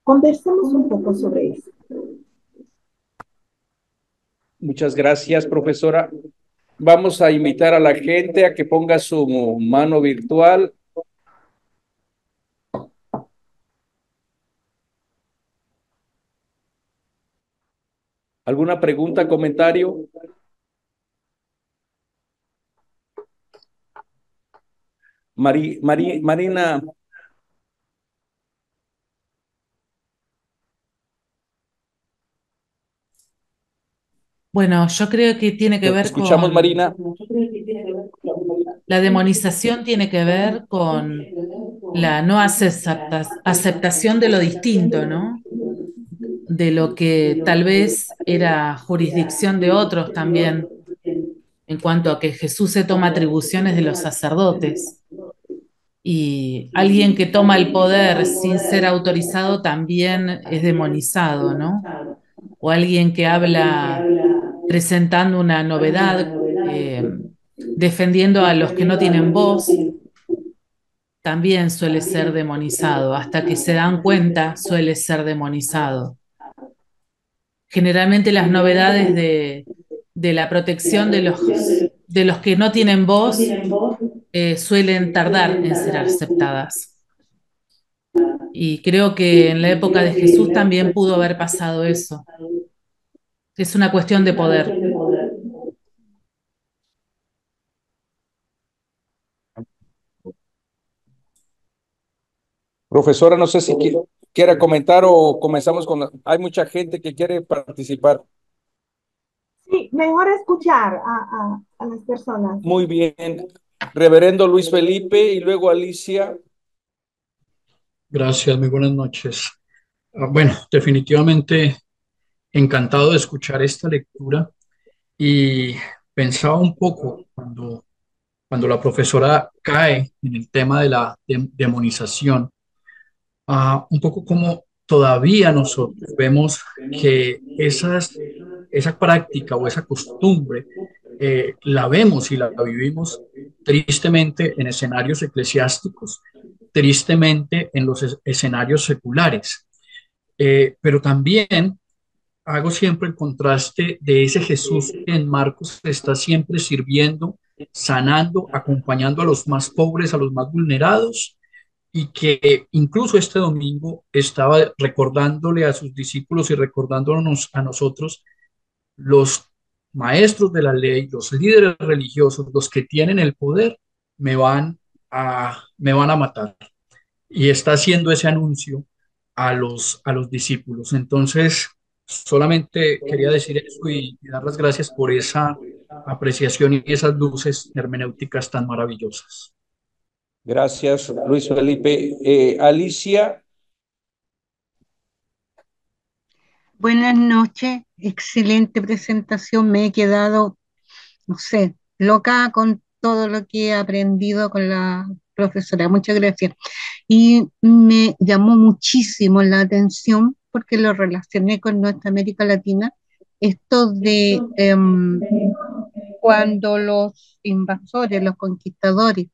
Conversemos un poco sobre eso. Muchas gracias, profesora. Vamos a invitar a la gente a que ponga su mano virtual. ¿Alguna pregunta, comentario? Marina. Bueno, yo creo que tiene que ¿Te ver escuchamos, con Marina? la demonización, tiene que ver con la no aceptación de lo distinto, ¿no? De lo que tal vez era jurisdicción de otros también, en cuanto a que Jesús se toma atribuciones de los sacerdotes. Y alguien que toma el poder sin ser autorizado también es demonizado, ¿no? O alguien que habla presentando una novedad, defendiendo a los que no tienen voz, también suele ser demonizado. Hasta que se dan cuenta, suele ser demonizado. Generalmente las novedades de la protección de los que no tienen voz suelen tardar en ser aceptadas. Y creo que en la época de Jesús también pudo haber pasado eso. Es una cuestión de poder. Profesora, no sé si quiera comentar o comenzamos con hay mucha gente que quiere participar. Sí, mejor escuchar a las personas. Muy bien. Reverendo Luis Felipe y luego Alicia. Gracias, muy buenas noches. Bueno, definitivamente encantado de escuchar esta lectura y pensaba un poco cuando la profesora cae en el tema de la demonización, un poco como todavía nosotros vemos que esa práctica o esa costumbre la vemos y la vivimos tristemente en escenarios eclesiásticos, tristemente en los escenarios seculares. Pero también hago siempre el contraste de ese Jesús que en Marcos está siempre sirviendo, sanando, acompañando a los más pobres, a los más vulnerados, y que incluso este domingo estaba recordándole a sus discípulos y recordándonos a nosotros, los maestros de la ley, los líderes religiosos, los que tienen el poder, me van a matar, y está haciendo ese anuncio a los discípulos. Entonces, solamente quería decir eso y dar las gracias por esa apreciación y esas luces hermenéuticas tan maravillosas. Gracias, Luis Felipe. Alicia. Buenas noches, excelente presentación. Me he quedado, no sé, loca con todo lo que he aprendido con la profesora. Muchas gracias. Y me llamó muchísimo la atención porque lo relacioné con nuestra América Latina, esto de cuando los invasores, los conquistadores,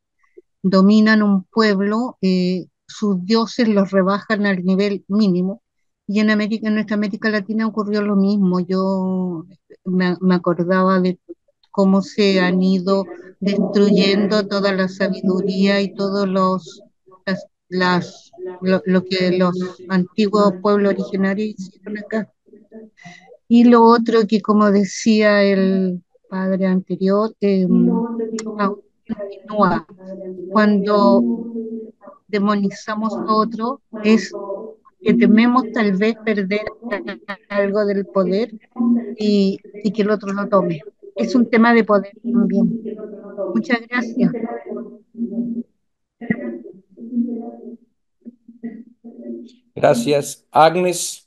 dominan un pueblo, sus dioses los rebajan al nivel mínimo. Y en América, en nuestra América Latina ocurrió lo mismo. Yo me acordaba de cómo se han ido destruyendo toda la sabiduría y todos lo que los antiguos pueblos originarios hicieron acá. Y lo otro que, como decía el padre anterior, aún continúa. Cuando demonizamos a otro es que tememos tal vez perder algo del poder y que el otro lo tome. Es un tema de poder también. Muchas gracias. Gracias, Agnes.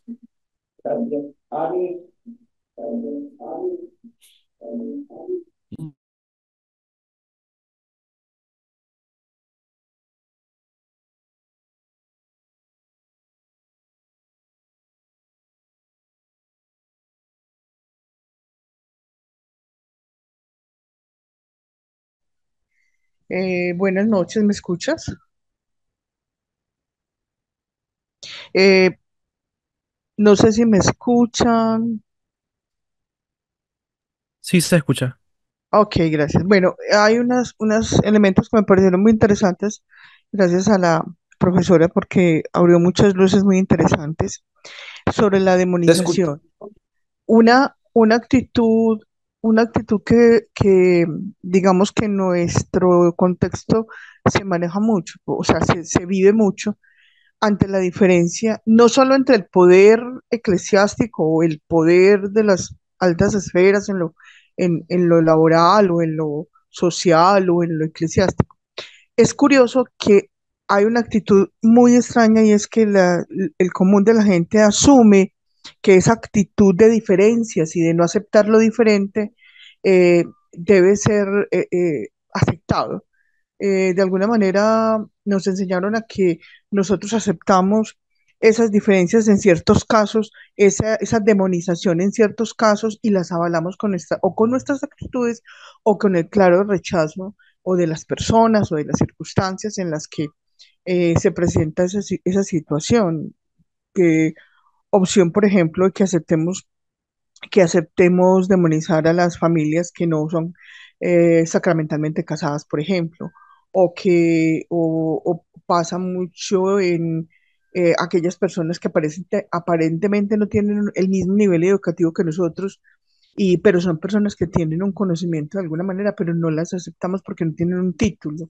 Buenas noches, ¿me escuchas? Eh, no sé si me escuchan. Sí, se escucha. Ok, gracias. Bueno, hay unos elementos que me parecieron muy interesantes, gracias a la profesora, porque abrió muchas luces muy interesantes sobre la Te escucho. demonización. Una actitud, una actitud que digamos que en nuestro contexto se maneja mucho, o sea, se vive mucho ante la diferencia, no solo entre el poder eclesiástico o el poder de las altas esferas en lo laboral o en lo social o en lo eclesiástico. Es curioso que hay una actitud muy extraña y es que el común de la gente asume que esa actitud de diferencias y de no aceptar lo diferente debe ser aceptado. De alguna manera nos enseñaron a que nosotros aceptamos esas diferencias en ciertos casos, esa demonización en ciertos casos y las avalamos o con nuestras actitudes o con el claro rechazo o de las personas o de las circunstancias en las que se presenta esa situación. Que opción, por ejemplo, de que aceptemos demonizar a las familias que no son sacramentalmente casadas, por ejemplo, o pasa mucho en aquellas personas que aparentemente no tienen el mismo nivel educativo que nosotros, pero son personas que tienen un conocimiento de alguna manera, pero no las aceptamos porque no tienen un título.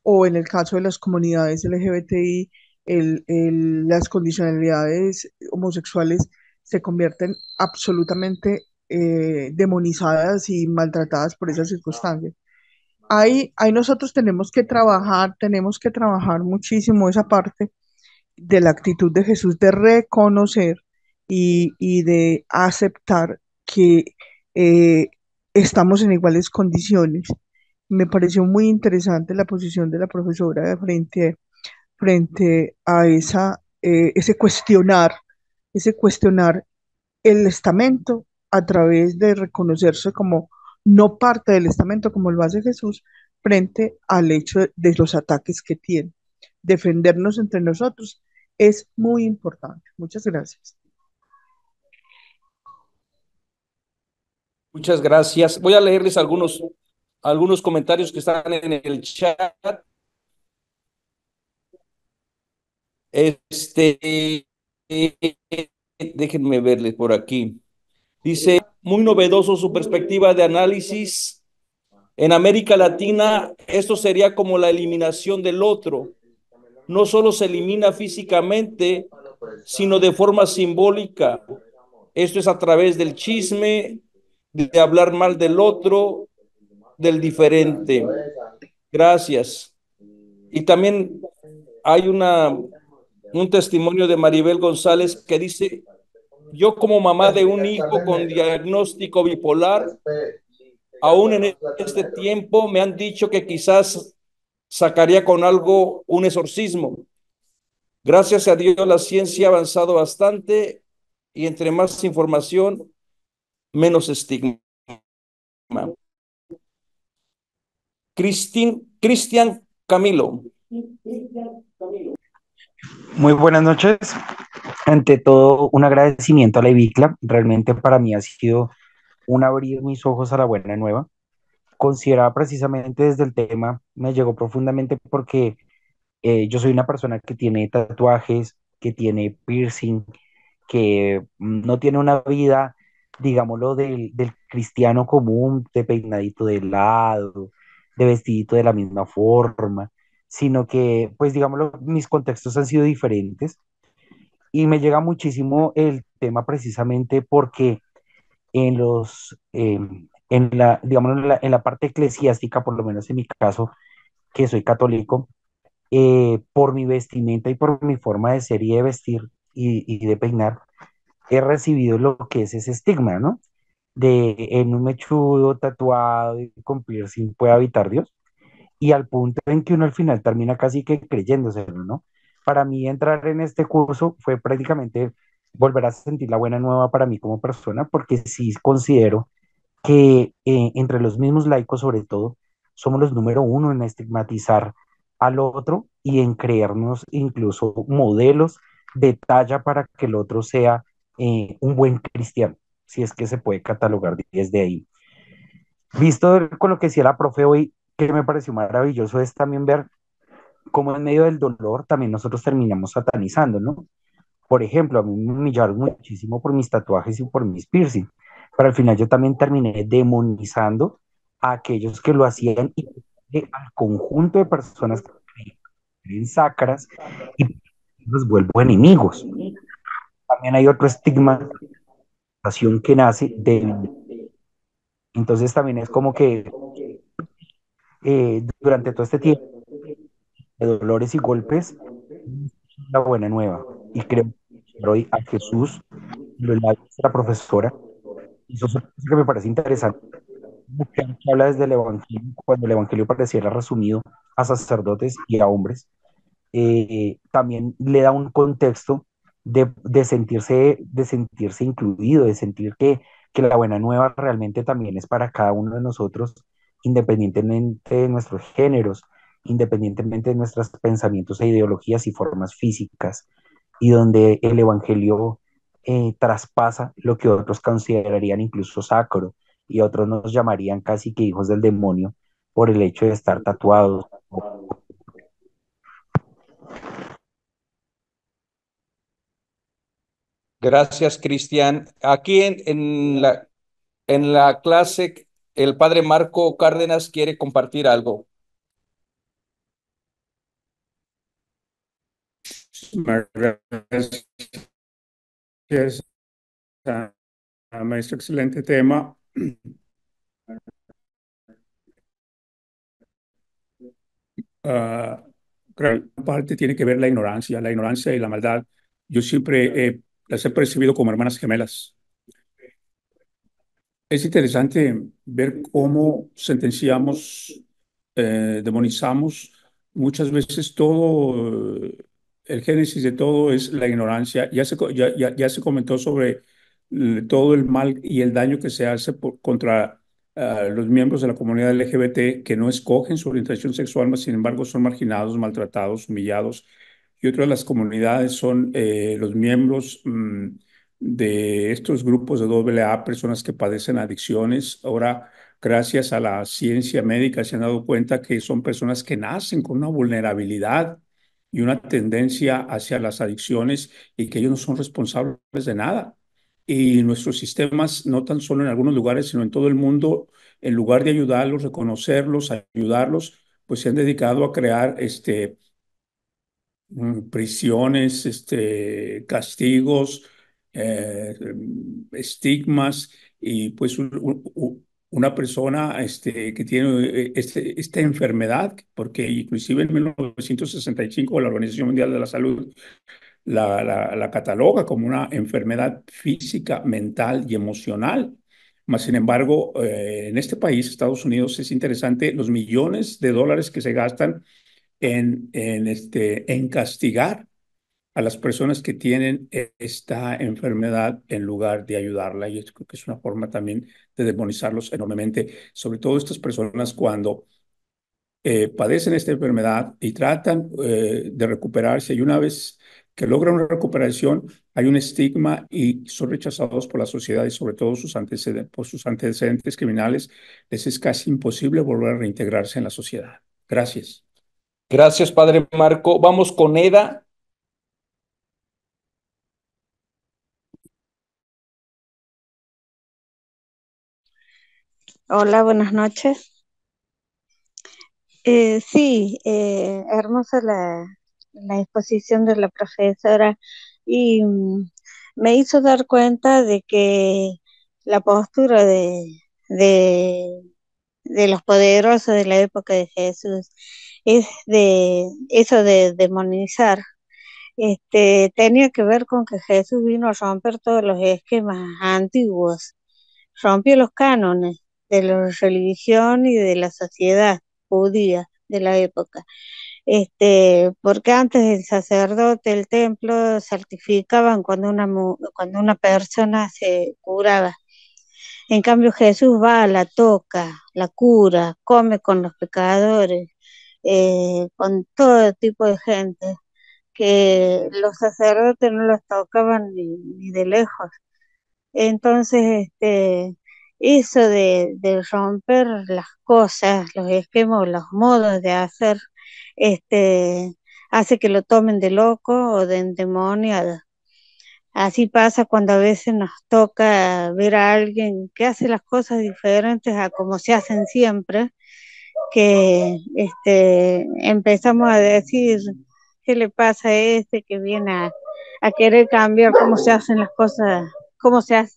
O en el caso de las comunidades LGBTI, las condicionalidades homosexuales se convierten absolutamente demonizadas y maltratadas por esas circunstancias. Ahí nosotros tenemos que trabajar muchísimo esa parte de la actitud de Jesús de reconocer y de aceptar que eh, estamos en iguales condiciones. Me pareció muy interesante la posición de la profesora frente a ese cuestionar el estamento a través de reconocerse como no parte del estamento, como lo hace Jesús, frente al hecho de los ataques que tiene. Defendernos entre nosotros es muy importante. Muchas gracias. Muchas gracias. Voy a leerles algunos comentarios que están en el chat. Déjenme verles por aquí. Dice, muy novedoso su perspectiva de análisis. En América Latina, esto sería como la eliminación del otro. No solo se elimina físicamente, sino de forma simbólica. Esto es a través del chisme, de hablar mal del otro, del diferente. Gracias. Y también hay un testimonio de Maribel González que dice, yo como mamá de un hijo con diagnóstico bipolar, aún en este tiempo me han dicho que quizás sacaría con algo un exorcismo. Gracias a Dios la ciencia ha avanzado bastante y entre más información, menos estigma. Cristian Camilo. Muy buenas noches. Ante todo, un agradecimiento a la IBICLA. Realmente para mí ha sido un abrir mis ojos a la buena nueva. Consideraba precisamente desde el tema, me llegó profundamente porque yo soy una persona que tiene tatuajes, que tiene piercing, que no tiene una vida, digámoslo, del cristiano común, de peinadito de lado, de vestidito de la misma forma, sino que, pues, digámoslo, mis contextos han sido diferentes y me llega muchísimo el tema precisamente porque digamos, en la parte eclesiástica, por lo menos en mi caso, que soy católico, por mi vestimenta y por mi forma de ser y de vestir y de peinar, he recibido lo que es ese estigma, ¿no? De en un mechudo, tatuado y con piercing puede habitar Dios, y al punto en que uno al final termina casi que creyéndoselo, ¿no? Para mí entrar en este curso fue prácticamente volver a sentir la buena nueva para mí como persona, porque sí considero que entre los mismos laicos sobre todo, somos los número uno en estigmatizar al otro y en creernos incluso modelos de talla para que el otro sea un buen cristiano, si es que se puede catalogar desde ahí. Visto con lo que decía la profe hoy, que me pareció maravilloso es también ver cómo en medio del dolor también nosotros terminamos satanizando, ¿no? Por ejemplo, a mí me humillaron muchísimo por mis tatuajes y por mis piercing, pero al final yo también terminé demonizando a aquellos que lo hacían y al conjunto de personas que creen sacras y los vuelvo enemigos. También hay otro estigma que nace de... Entonces también es como que durante todo este tiempo de dolores y golpes, la buena nueva. Y creo que hoy a Jesús, lo la nuestra profesora, y eso es una cosa que me parece interesante, mujer que habla desde el Evangelio, cuando el Evangelio pareciera resumido a sacerdotes y a hombres, también le da un contexto de sentirse incluido, de sentir que la buena nueva realmente también es para cada uno de nosotros, independientemente de nuestros géneros, independientemente de nuestros pensamientos e ideologías y formas físicas, y donde el Evangelio traspasa lo que otros considerarían incluso sacro, y otros nos llamarían casi que hijos del demonio por el hecho de estar tatuados. Gracias, Cristian. Aquí en la clase, el padre Marco Cárdenas quiere compartir algo. Gracias, maestro. Excelente tema. Ah, creo que parte tiene que ver la ignorancia y la maldad. Yo siempre las he percibido como hermanas gemelas. Es interesante ver cómo sentenciamos, demonizamos. Muchas veces todo, el génesis de todo es la ignorancia. Ya se comentó sobre todo el mal y el daño que se hace contra los miembros de la comunidad LGBT que no escogen su orientación sexual, mas sin embargo son marginados, maltratados, humillados. Y otra de las comunidades son los miembros de estos grupos de doble A, personas que padecen adicciones. Ahora, gracias a la ciencia médica, se han dado cuenta que son personas que nacen con una vulnerabilidad y una tendencia hacia las adicciones y que ellos no son responsables de nada. Y nuestros sistemas, no tan solo en algunos lugares, sino en todo el mundo, en lugar de ayudarlos, reconocerlos, ayudarlos, pues se han dedicado a crear prisiones, castigos, estigmas, y pues una persona que tiene esta enfermedad, porque inclusive en 1965 la Organización Mundial de la Salud la cataloga como una enfermedad física, mental y emocional. Mas, sin embargo, en este país, Estados Unidos, es interesante los millones de dólares que se gastan en castigar a las personas que tienen esta enfermedad en lugar de ayudarla. Y yo creo que es una forma también de demonizarlos enormemente, sobre todo estas personas cuando padecen esta enfermedad y tratan de recuperarse. Y una vez que logran una recuperación, hay un estigma y son rechazados por la sociedad y sobre todo por sus antecedentes criminales. Les es casi imposible volver a reintegrarse en la sociedad. Gracias. Gracias, padre Marco. Vamos con Eda. Hola, buenas noches. Sí, hermosa la exposición de la profesora y me hizo dar cuenta de que la postura de, de los poderosos de la época de Jesús es de eso de demonizar. Tenía que ver con que Jesús vino a romper todos los esquemas antiguos, rompió los cánones de la religión y de la sociedad judía de la época. Porque antes el sacerdote, el templo, certificaban cuando una persona se curaba. En cambio Jesús va, la toca, la cura, come con los pecadores, con todo tipo de gente, que los sacerdotes no los tocaban ni de lejos. Entonces, eso de romper las cosas, los esquemas, los modos de hacer, hace que lo tomen de loco o de endemoniado. Así pasa cuando a veces nos toca ver a alguien que hace las cosas diferentes a como se hacen siempre, que empezamos a decir, ¿qué le pasa a este que viene a querer cambiar cómo se hacen las cosas,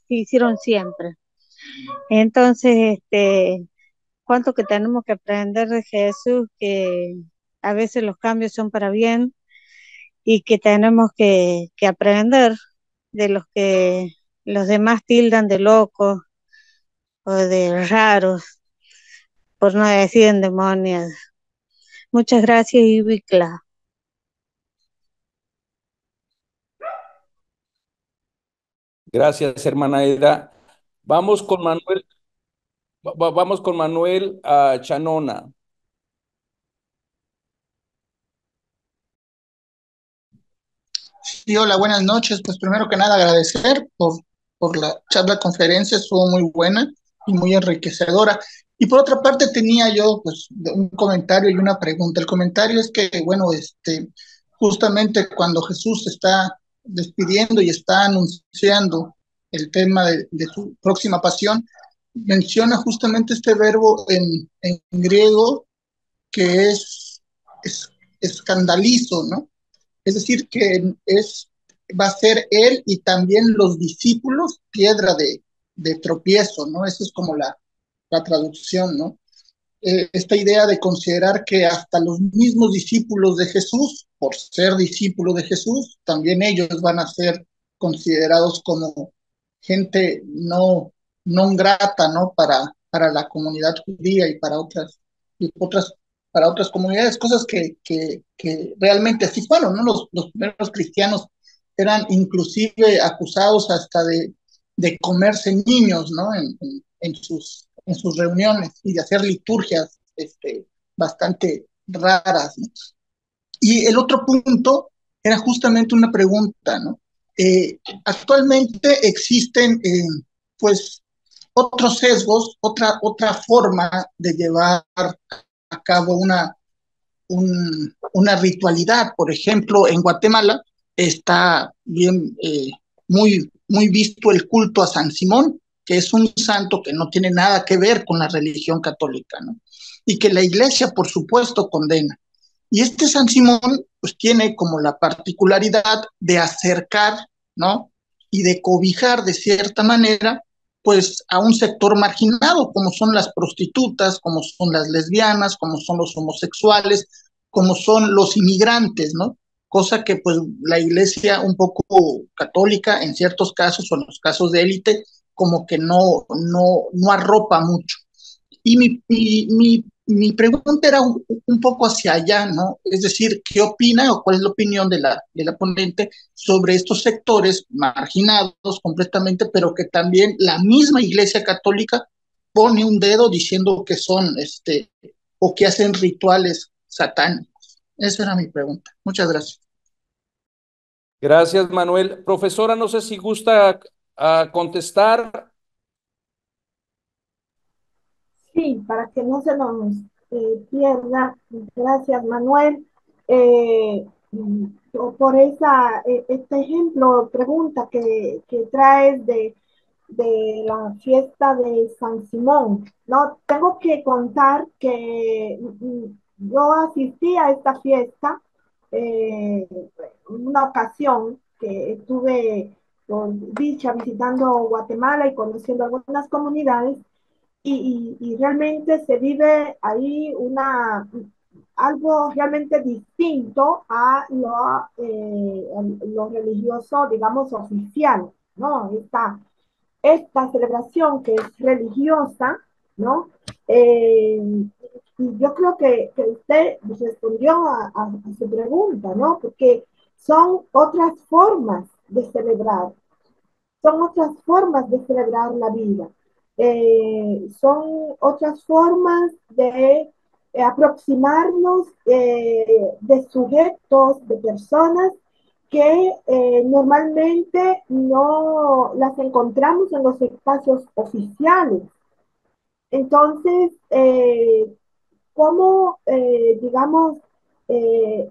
se hicieron siempre? Entonces, cuánto que tenemos que aprender de Jesús, que a veces los cambios son para bien y que tenemos que aprender de los que los demás tildan de locos o de raros, por no decir endemoniados. Muchas gracias, Ibicla. Gracias, hermana Eda. Vamos con Manuel, vamos con Manuel Chanona. Sí, hola, buenas noches. Pues primero que nada agradecer por la charla conferencia, estuvo muy buena y muy enriquecedora. Y por otra parte tenía yo pues un comentario y una pregunta. El comentario es que, bueno, justamente cuando Jesús se está despidiendo y está anunciando el tema de su próxima pasión, menciona justamente este verbo en griego que es escandalizo, ¿no? Es decir, que va a ser él y también los discípulos piedra de tropiezo, ¿no? Esa es como la traducción, ¿no? Esta idea de considerar que hasta los mismos discípulos de Jesús, por ser discípulos de Jesús, también ellos van a ser considerados como gente no grata, ¿no? Para la comunidad judía y para otras comunidades, cosas que realmente así fueron, ¿no? Los primeros cristianos eran inclusive acusados hasta de comerse niños, ¿no? En sus reuniones y de hacer liturgias bastante raras, ¿no? Y el otro punto era justamente una pregunta, ¿no? Actualmente existen, pues, otros sesgos, otra forma de llevar a cabo una ritualidad. Por ejemplo, en Guatemala está bien, muy visto el culto a San Simón, que es un santo que no tiene nada que ver con la religión católica, ¿no? Y que la iglesia, por supuesto, condena. Y este San Simón, pues tiene como la particularidad de acercar, ¿no? Y de cobijar de cierta manera, pues a un sector marginado, como son las prostitutas, como son las lesbianas, como son los homosexuales, como son los inmigrantes, ¿no? Cosa que pues la iglesia un poco católica en ciertos casos o en los casos de élite como que no arropa mucho. Y mi pregunta era un poco hacia allá, ¿no? Es decir, ¿qué opina o cuál es la opinión de la ponente sobre estos sectores marginados completamente, pero que también la misma Iglesia Católica pone un dedo diciendo que son, o que hacen rituales satánicos? Esa era mi pregunta. Muchas gracias. Gracias, Manuel. Profesora, no sé si gusta contestar. Sí, para que no se nos pierda. Gracias, Manuel, eh, por este ejemplo, pregunta que traes de la fiesta de San Simón. No, tengo que contar que yo asistí a esta fiesta eh, una ocasión que estuve por dicha visitando Guatemala y conociendo algunas comunidades y realmente se vive ahí algo realmente distinto a lo religioso, digamos, oficial, ¿no? Esta celebración que es religiosa, ¿no? Y yo creo que usted respondió a su pregunta, ¿no? Porque son otras formas de celebrar, son otras formas de celebrar la vida. Son otras formas de aproximarnos de sujetos, de personas que normalmente no las encontramos en los espacios oficiales. Entonces, ¿cómo, digamos,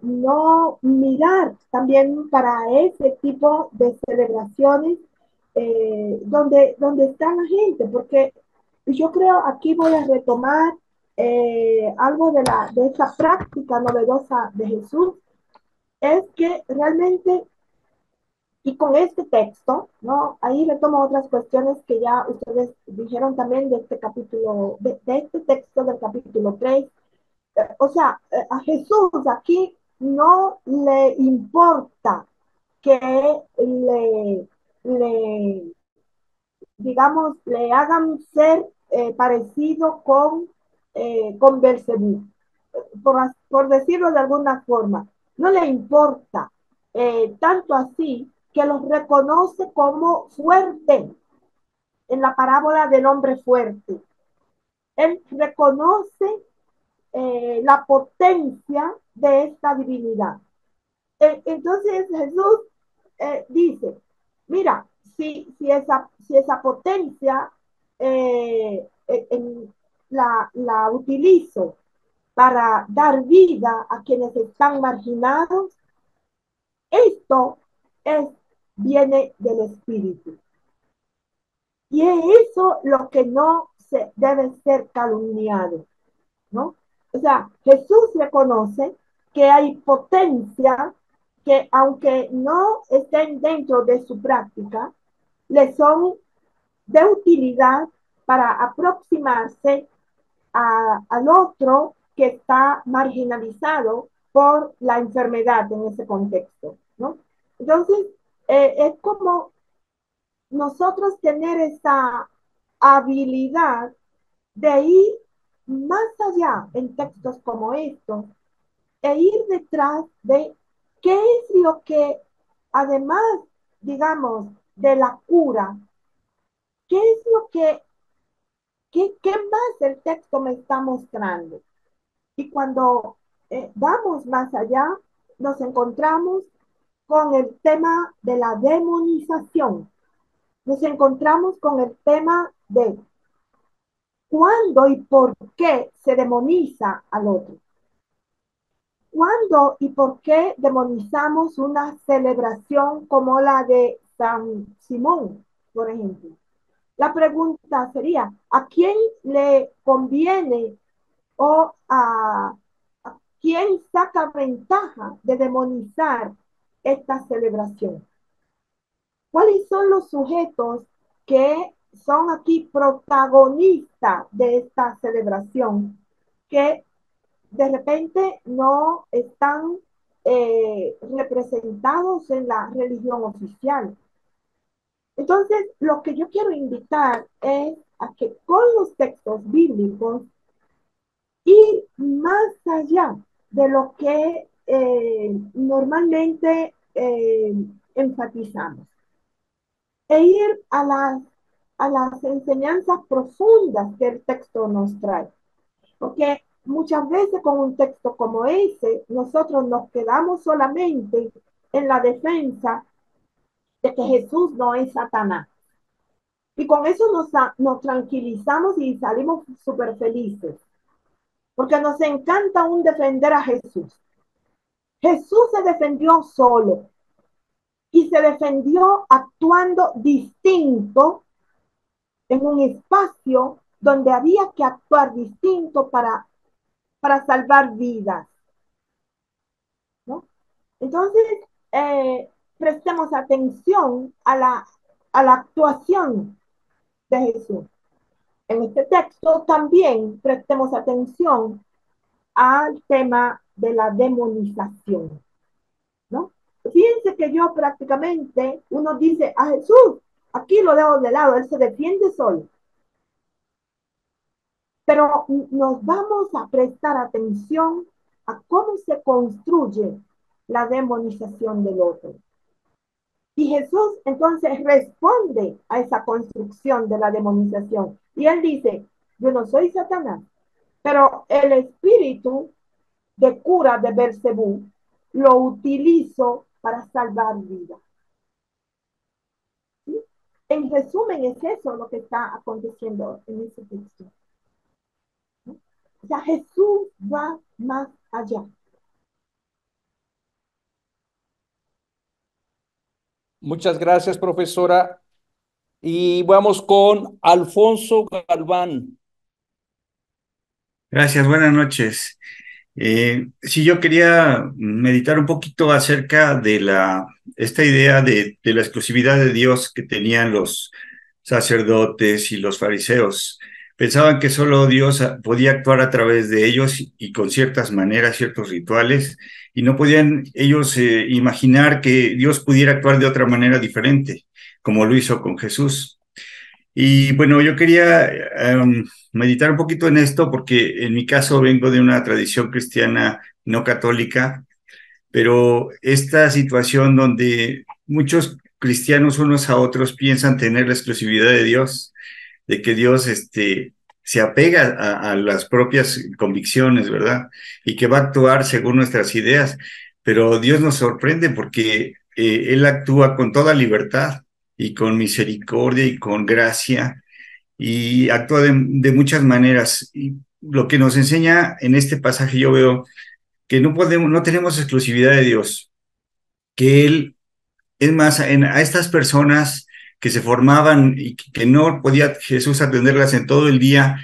no mirar también para ese tipo de celebraciones donde está la gente? Porque yo creo, aquí voy a retomar algo de esa práctica novedosa de Jesús, es que realmente, y con este texto, ¿no? Ahí retomo otras cuestiones que ya ustedes dijeron también de este capítulo, de este texto del capítulo 3, o sea, a Jesús aquí no le importa que le digamos, le hagan ser parecido con Belcebú, por decirlo de alguna forma. No le importa, tanto así que los reconoce como fuerte en la parábola del hombre fuerte. Él reconoce la potencia de esta divinidad. Entonces Jesús dice, mira, si esa potencia la utilizo para dar vida a quienes están marginados, esto es, viene del Espíritu. Y es eso lo que no se debe ser calumniado, ¿no? O sea, Jesús reconoce que hay potencia que aunque no estén dentro de su práctica, le son de utilidad para aproximarse al otro que está marginalizado por la enfermedad en ese contexto, ¿no? Entonces, es como nosotros tener esa habilidad de ir más allá en textos como estos e ir detrás de qué es lo que, además, digamos, de la cura, qué es lo qué más el texto me está mostrando. Y cuando vamos más allá, nos encontramos con el tema de la demonización. Nos encontramos con el tema de cuándo y por qué se demoniza al otro. ¿Cuándo y por qué demonizamos una celebración como la de San Simón, por ejemplo? La pregunta sería, ¿a quién le conviene o a quién saca ventaja de demonizar esta celebración? ¿Cuáles son los sujetos que son aquí protagonistas de esta celebración que de repente no están representados en la religión oficial? Entonces, lo que yo quiero invitar es a que con los textos bíblicos ir más allá de lo que normalmente enfatizamos e ir a las enseñanzas profundas que el texto nos trae. Porque muchas veces con un texto como ese, nosotros nos quedamos solamente en la defensa de que Jesús no es Satanás. Y con eso nos tranquilizamos y salimos súper felices. Porque nos encanta un defender a Jesús. Jesús se defendió solo y se defendió actuando distinto en un espacio donde había que actuar distinto para salvar vidas, ¿no? Entonces, prestemos atención a la actuación de Jesús. En este texto también prestemos atención al tema de la demonización, ¿no? Fíjense que yo prácticamente, uno dice a Jesús, aquí lo dejo de lado, él se defiende solo. Pero nos vamos a prestar atención a cómo se construye la demonización del otro. Y Jesús entonces responde a esa construcción de la demonización. Y él dice, yo no soy Satanás, pero el espíritu de cura de Belcebú lo utilizo para salvar vidas. ¿Sí? En resumen, es eso lo que está aconteciendo en ese texto. ¿No? O sea, Jesús va más allá. Muchas gracias, profesora. Y vamos con Alfonso Galván. Gracias, buenas noches. Sí, yo quería meditar un poquito acerca de esta idea de la exclusividad de Dios que tenían los sacerdotes y los fariseos, pensaban que solo Dios podía actuar a través de ellos y con ciertas maneras, ciertos rituales, y no podían ellos imaginar que Dios pudiera actuar de otra manera diferente, como lo hizo con Jesús. Y bueno, yo quería meditar un poquito en esto porque en mi caso vengo de una tradición cristiana no católica, pero esta situación donde muchos cristianos unos a otros piensan tener la exclusividad de Dios, de que Dios se apega a las propias convicciones, ¿verdad? Y que va a actuar según nuestras ideas, pero Dios nos sorprende porque Él actúa con toda libertad y con misericordia y con gracia y actúa de muchas maneras. Y lo que nos enseña en este pasaje yo veo que no podemos, no tenemos exclusividad de Dios, que Él, es más, a estas personas que se formaban y que no podía Jesús atenderlas en todo el día,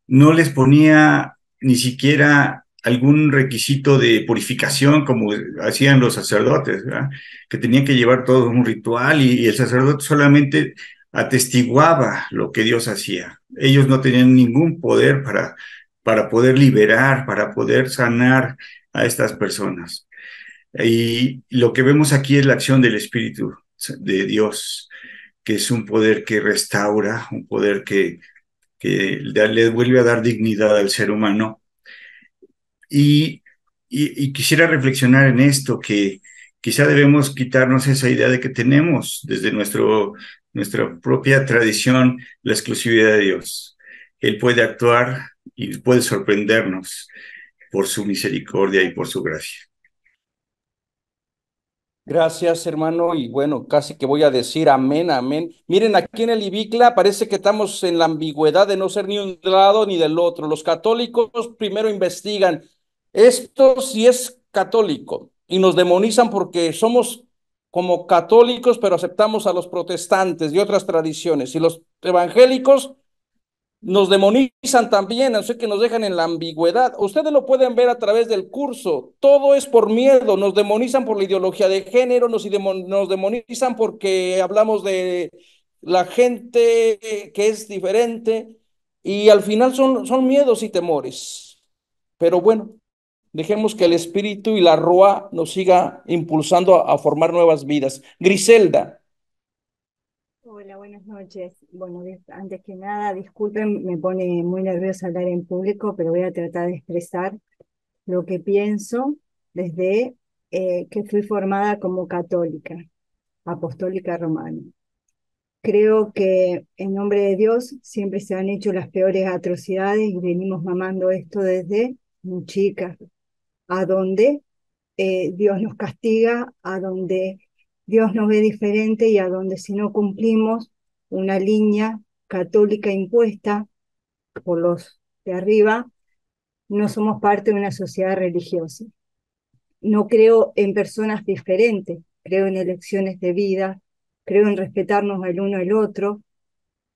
no les ponía ni siquiera algún requisito de purificación como hacían los sacerdotes, ¿verdad? Que tenían que llevar todo un ritual y el sacerdote solamente atestiguaba lo que Dios hacía. Ellos no tenían ningún poder para poder liberar, para poder sanar a estas personas. Y lo que vemos aquí es la acción del Espíritu de Dios, que es un poder que restaura, un poder que le vuelve a dar dignidad al ser humano. Y, y quisiera reflexionar en esto, que quizá debemos quitarnos esa idea de que tenemos desde nuestra propia tradición la exclusividad de Dios. Él puede actuar y puede sorprendernos por su misericordia y por su gracia. Gracias, hermano. Y bueno, casi que voy a decir amén, amén. Miren, aquí en el Ibicla parece que estamos en la ambigüedad de no ser ni un lado ni del otro. Los católicos primero investigan esto si es católico y nos demonizan porque somos como católicos, pero aceptamos a los protestantes y otras tradiciones. Y los evangélicos nos demonizan también, así que nos dejan en la ambigüedad. Ustedes lo pueden ver a través del curso. Todo es por miedo. Nos demonizan por la ideología de género, nos demonizan porque hablamos de la gente que es diferente y al final son miedos y temores. Pero bueno, dejemos que el espíritu y la Rúa nos siga impulsando a formar nuevas vidas. Griselda. Hola, buenas noches. Bueno, antes que nada, disculpen, me pone muy nerviosa hablar en público, pero voy a tratar de expresar lo que pienso desde que fui formada como católica, apostólica romana. Creo que en nombre de Dios siempre se han hecho las peores atrocidades y venimos mamando esto desde muy chicas, a donde Dios nos castiga, a donde Dios nos ve diferente y a donde si no cumplimos una línea católica impuesta por los de arriba, no somos parte de una sociedad religiosa. No creo en personas diferentes, creo en elecciones de vida, creo en respetarnos el uno al otro,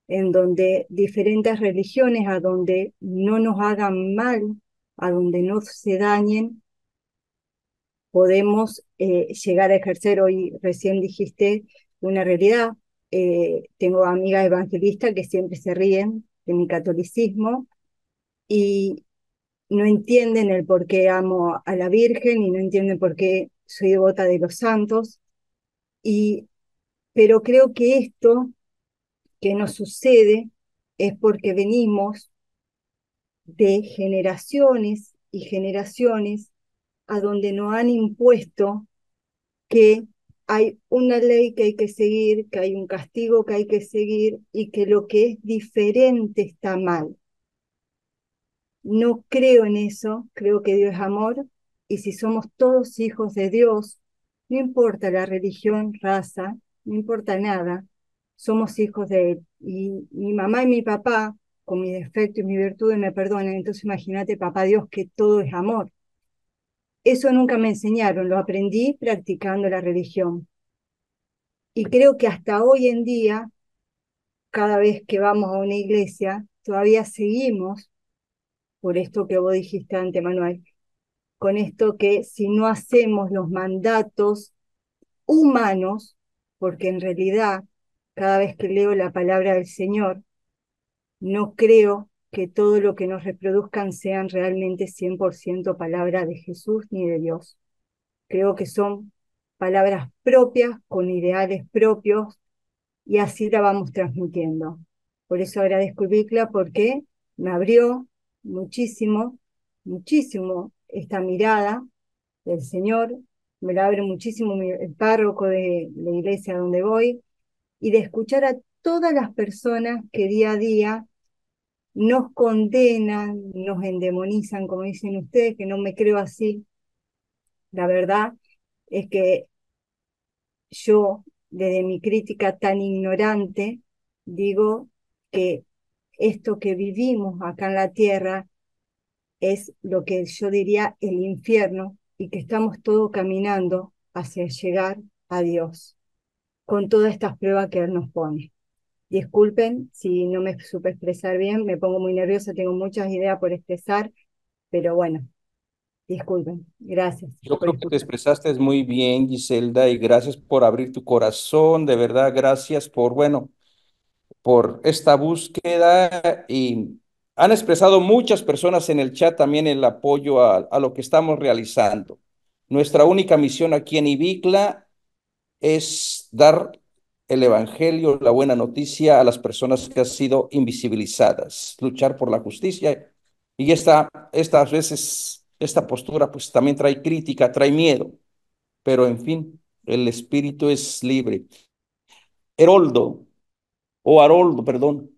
en donde diferentes religiones, a donde no nos hagan mal, a donde no se dañen, podemos llegar a ejercer. Hoy recién dijiste una realidad. Tengo amigas evangelistas que siempre se ríen de mi catolicismo y no entienden el por qué amo a la Virgen y no entienden por qué soy devota de los santos. Pero creo que esto que nos sucede es porque venimos de generaciones y generaciones a donde nos han impuesto que hay una ley que hay que seguir, que hay un castigo que hay que seguir y que lo que es diferente está mal. No creo en eso, creo que Dios es amor y si somos todos hijos de Dios, no importa la religión, raza, no importa nada, somos hijos de Él. Y mi mamá y mi papá, con mis defectos y mis virtudes, me perdonan, entonces imagínate, papá Dios, que todo es amor. Eso nunca me enseñaron, lo aprendí practicando la religión. Y creo que hasta hoy en día, cada vez que vamos a una iglesia, todavía seguimos, por esto que vos dijiste antes, Manuel, con esto que si no hacemos los mandatos humanos, porque en realidad, cada vez que leo la palabra del Señor, no creo que todo lo que nos reproduzcan sean realmente 100% palabra de Jesús ni de Dios. Creo que son palabras propias, con ideales propios, y así la vamos transmitiendo. Por eso agradezco Bicla, porque me abrió muchísimo, muchísimo esta mirada del Señor, me la abre muchísimo el párroco de la iglesia donde voy, y de escuchar a todas las personas que día a día nos condenan, nos endemonizan, como dicen ustedes, que no me creo así. La verdad es que yo, desde mi crítica tan ignorante, digo que esto que vivimos acá en la tierra es lo que yo diría el infierno, y que estamos todos caminando hacia llegar a Dios, con todas estas pruebas que Él nos pone. Disculpen si no me supe expresar bien, me pongo muy nerviosa, tengo muchas ideas por expresar, pero bueno, disculpen. Gracias Yo por creo que te escuchar. expresaste muy bien, Giselda, y gracias por abrir tu corazón, de verdad, gracias por, bueno, por esta búsqueda y han expresado muchas personas en el chat también el apoyo a lo que estamos realizando. Nuestra única misión aquí en Ibicla es dar el evangelio, la buena noticia a las personas que han sido invisibilizadas, luchar por la justicia. Y estas veces, esta postura pues también trae crítica, trae miedo, pero en fin, el espíritu es libre. Heroldo, o Haroldo, perdón.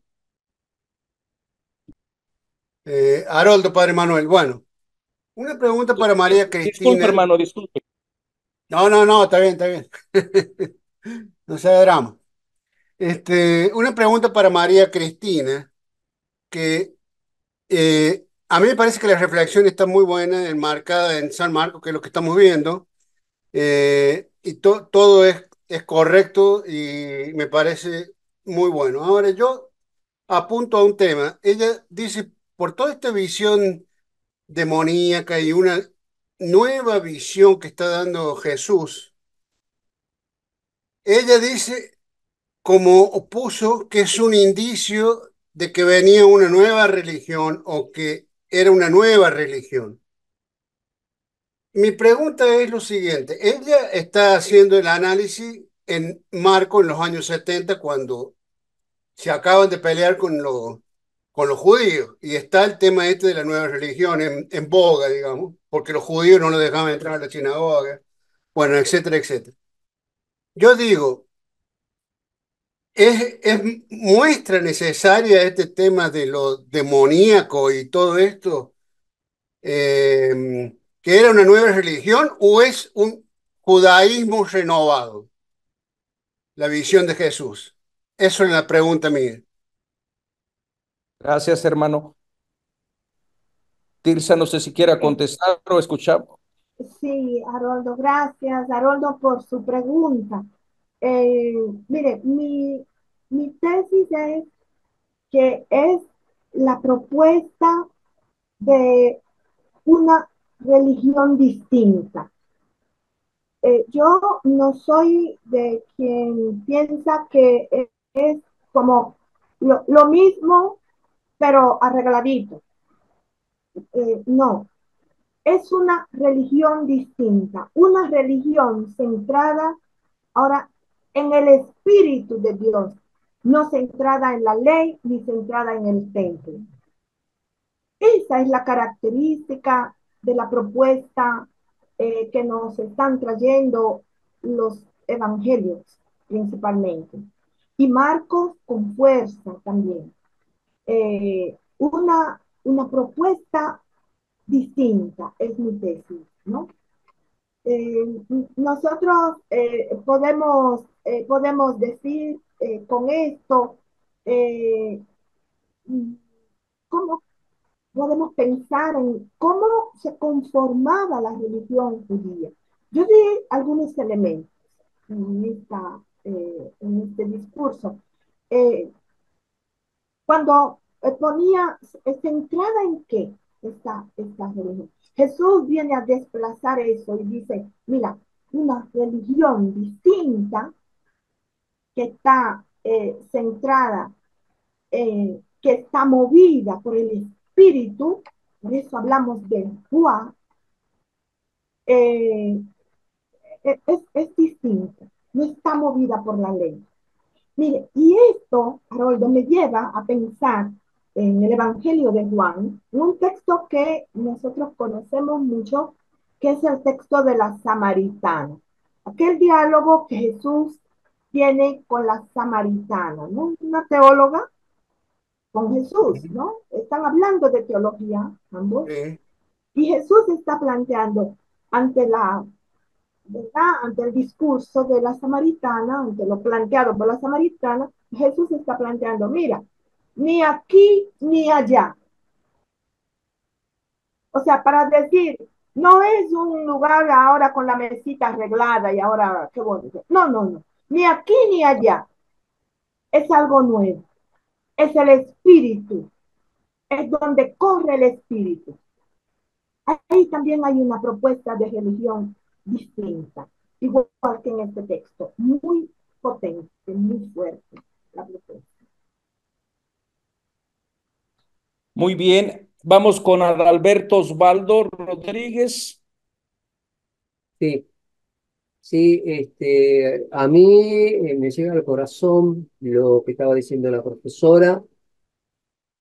Haroldo, Padre Manuel. Bueno, una pregunta para María Disculpe, Cristina. hermano, disculpe. No, no, no, está bien, está bien. No se da drama. Una pregunta para María Cristina, que a mí me parece que la reflexión está muy buena, enmarcada en San Marcos, que es lo que estamos viendo, y todo es correcto y me parece muy bueno. Ahora yo apunto a un tema. Ella dice, por toda esta visión demoníaca y una nueva visión que está dando Jesús, ella dice, como puso, que es un indicio de que venía una nueva religión o que era una nueva religión. Mi pregunta es lo siguiente, ella está haciendo el análisis en Marco en los años 70 cuando se acaban de pelear con los judíos y está el tema este de la nueva religión en boga, digamos, porque los judíos no lo dejaban entrar a la sinagoga, bueno, etcétera, etcétera. Yo digo, ¿es muestra necesaria este tema de lo demoníaco y todo esto, que era una nueva religión o es un judaísmo renovado, la visión de Jesús? Eso es la pregunta mía. Gracias, hermano. Tirsa, no sé si quiera contestar o escuchar. Sí, Haroldo, gracias, Haroldo, por su pregunta. Mire, mi tesis es que es la propuesta de una religión distinta. Yo no soy de quien piensa que es como lo mismo, pero arregladito. No, es una religión distinta, una religión centrada ahora en el Espíritu de Dios, no centrada en la ley ni centrada en el templo. Esa es la característica de la propuesta que nos están trayendo los evangelios principalmente. Y Marcos con fuerza también. Una propuesta distinta es mi tesis, ¿no? Nosotros podemos decir con esto eh, cómo podemos pensar en cómo se conformaba la religión judía. Yo di algunos elementos en este discurso. Eh, Cuando ponía centrada en qué esta religión. Jesús viene a desplazar eso y dice, mira, una religión distinta que está centrada que está movida por el Espíritu, por eso hablamos de Juan, eh, es distinta, no está movida por la ley. Mire, y esto, Haroldo, me lleva a pensar en el Evangelio de Juan, un texto que nosotros conocemos mucho, que es el texto de la samaritana. Aquel diálogo que Jesús tiene con la samaritana, ¿no? Una teóloga con Jesús, ¿no? Están hablando de teología ambos. Y Jesús está planteando ante la, ¿verdad? Ante el discurso de la samaritana, ante lo planteado por la samaritana, Jesús está planteando, mira, ni aquí ni allá. O sea, para decir, no es un lugar ahora con la mesita arreglada y ahora, qué bonito. No, no, no. Ni aquí ni allá. Es algo nuevo. Es el espíritu. Es donde corre el espíritu. Ahí también hay una propuesta de religión distinta, igual que en este texto, muy potente, muy fuerte la propuesta. Muy bien, vamos con Adalberto Osvaldo Rodríguez. Sí, sí, a mí me llega al corazón lo que estaba diciendo la profesora.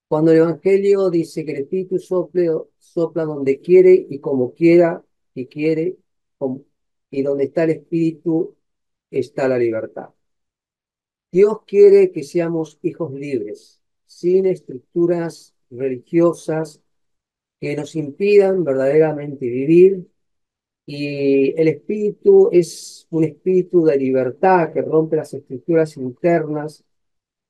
Cuando el Evangelio dice que el Espíritu sopla donde quiere y como quiera, y quiere, y donde está el Espíritu está la libertad. Dios quiere que seamos hijos libres, sin estructuras religiosas que nos impidan verdaderamente vivir. Y el espíritu es un espíritu de libertad que rompe las estructuras internas,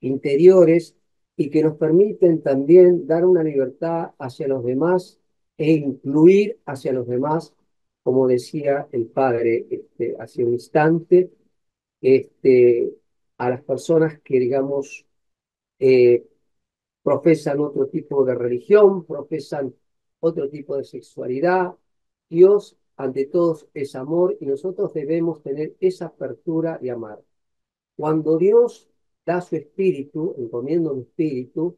interiores, y que nos permiten también dar una libertad hacia los demás e incluir hacia los demás, como decía el padre hace un instante, a las personas que, digamos, eh, profesan otro tipo de religión, profesan otro tipo de sexualidad. Dios, ante todos, es amor y nosotros debemos tener esa apertura de amar. Cuando Dios da su espíritu, encomienda un espíritu,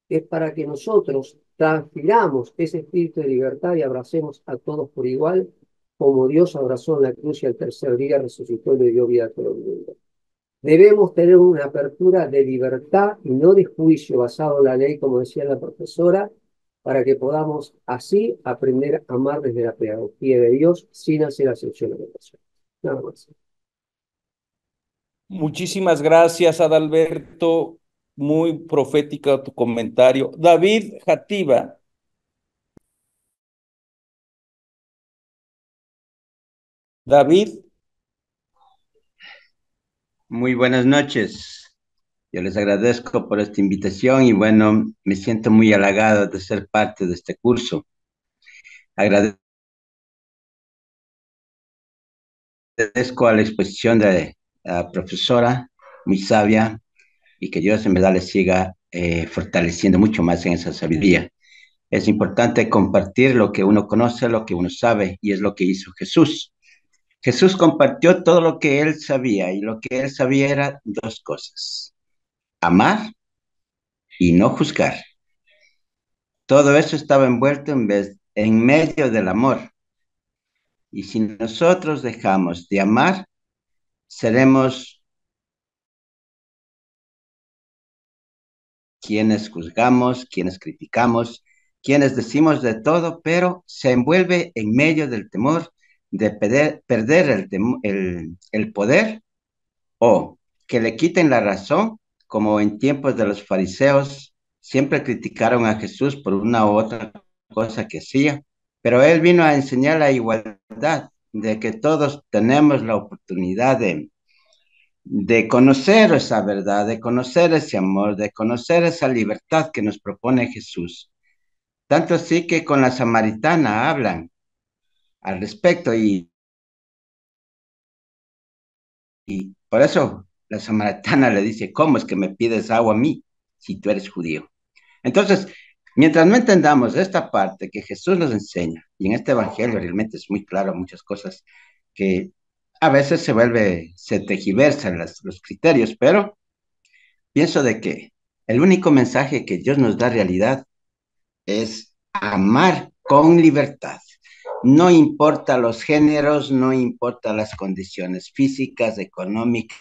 es para que nosotros transfiramos ese espíritu de libertad y abracemos a todos por igual, como Dios abrazó en la cruz y al tercer día resucitó y le dio vida a todo el mundo. Debemos tener una apertura de libertad y no de juicio basado en la ley, como decía la profesora, para que podamos así aprender a amar desde la pedagogía de Dios sin hacer acepción a la persona. Nada más. Muchísimas gracias, Adalberto. Muy profética tu comentario. David Jativa. David. Muy buenas noches. Yo les agradezco por esta invitación y bueno, me siento muy halagado de ser parte de este curso. Agradezco a la exposición de la profesora, muy sabia, y que Dios en verdad les siga fortaleciendo mucho más en esa sabiduría. Es importante compartir lo que uno conoce, lo que uno sabe, y es lo que hizo Jesús. Jesús compartió todo lo que él sabía, y lo que él sabía era dos cosas: amar y no juzgar. Todo eso estaba envuelto en medio del amor. Y si nosotros dejamos de amar, seremos quienes juzgamos, quienes criticamos, quienes decimos de todo, pero se envuelve en medio del temor de perder el poder, o que le quiten la razón, como en tiempos de los fariseos siempre criticaron a Jesús por una u otra cosa que hacía, pero él vino a enseñar la igualdad, de que todos tenemos la oportunidad de conocer esa verdad, de conocer ese amor, de conocer esa libertad que nos propone Jesús. Tanto así que con la samaritana hablan al respecto, y por eso la samaritana le dice: ¿cómo es que me pides agua a mí si tú eres judío? Entonces, mientras no entendamos esta parte que Jesús nos enseña, y en este evangelio realmente es muy claro muchas cosas que a veces se tergiversan los criterios, pero pienso de que El único mensaje que Dios nos da realidad es amar con libertad. No importa los géneros, no importa las condiciones físicas, económicas,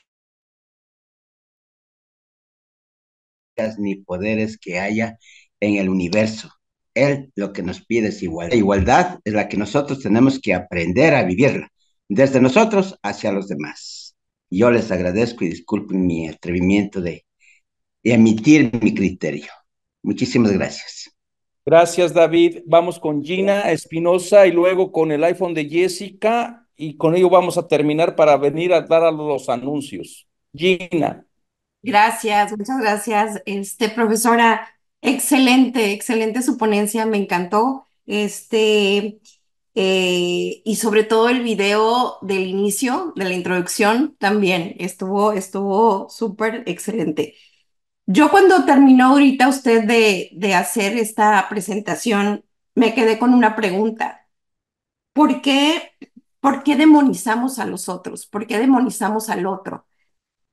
ni poderes que haya en el universo. Él lo que nos pide es igualdad. La igualdad es la que nosotros tenemos que aprender a vivirla, desde nosotros hacia los demás. Yo les agradezco y disculpen mi atrevimiento de emitir mi criterio. Muchísimas gracias. Gracias, David. Vamos con Gina Espinosa y luego con el iPhone de Jessica y con ello vamos a terminar para venir a dar a los anuncios. Gina. Gracias, muchas gracias. Profesora, excelente, excelente su ponencia, me encantó. Y sobre todo el video del inicio, de la introducción, también estuvo súper excelente. Yo cuando terminó ahorita usted de hacer esta presentación, me quedé con una pregunta. ¿Por qué, por qué demonizamos a los otros? ¿Por qué demonizamos al otro?